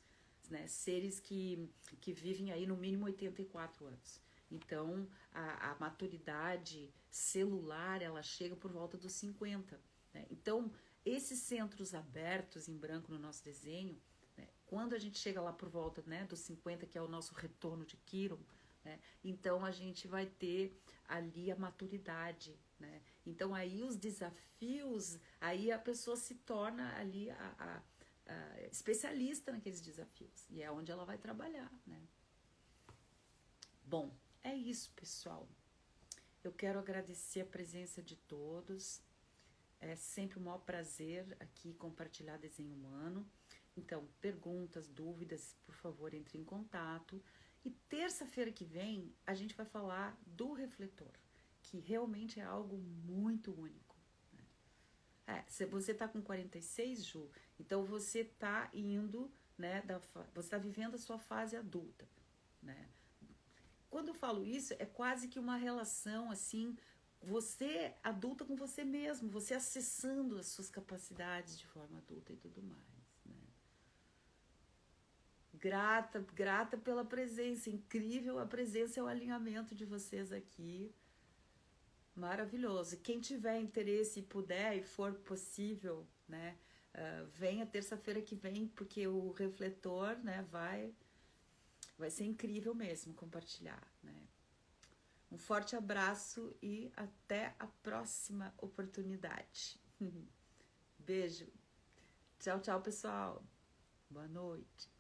né? Seres que vivem aí no mínimo 84 anos. Então, a maturidade celular, ela chega por volta dos 50, né? Então, esses centros abertos em branco no nosso desenho, né, quando a gente chega lá por volta, né, dos 50, que é o nosso retorno de Quiron, né, então a gente vai ter ali a maturidade, né? Então aí os desafios, aí a pessoa se torna ali a especialista naqueles desafios, e é onde ela vai trabalhar, né? Bom, é isso, pessoal. Eu quero agradecer a presença de todos. É sempre um maior prazer aqui compartilhar desenho humano. Então, perguntas, dúvidas, por favor, entre em contato. E terça-feira que vem, a gente vai falar do refletor, que realmente é algo muito único, né? Se você está com 46, Ju, então você está indo, né, você está vivendo a sua fase adulta, né? Quando eu falo isso, é quase que uma relação, assim, você adulta com você mesmo, você acessando as suas capacidades de forma adulta e tudo mais, né? Grata pela presença, incrível a presença e o alinhamento de vocês aqui. Maravilhoso. E quem tiver interesse e puder e for possível, né, venha terça-feira que vem, porque o refletor, né, vai ser incrível mesmo compartilhar, né? Um forte abraço e até a próxima oportunidade. Beijo. Tchau, tchau, pessoal. Boa noite.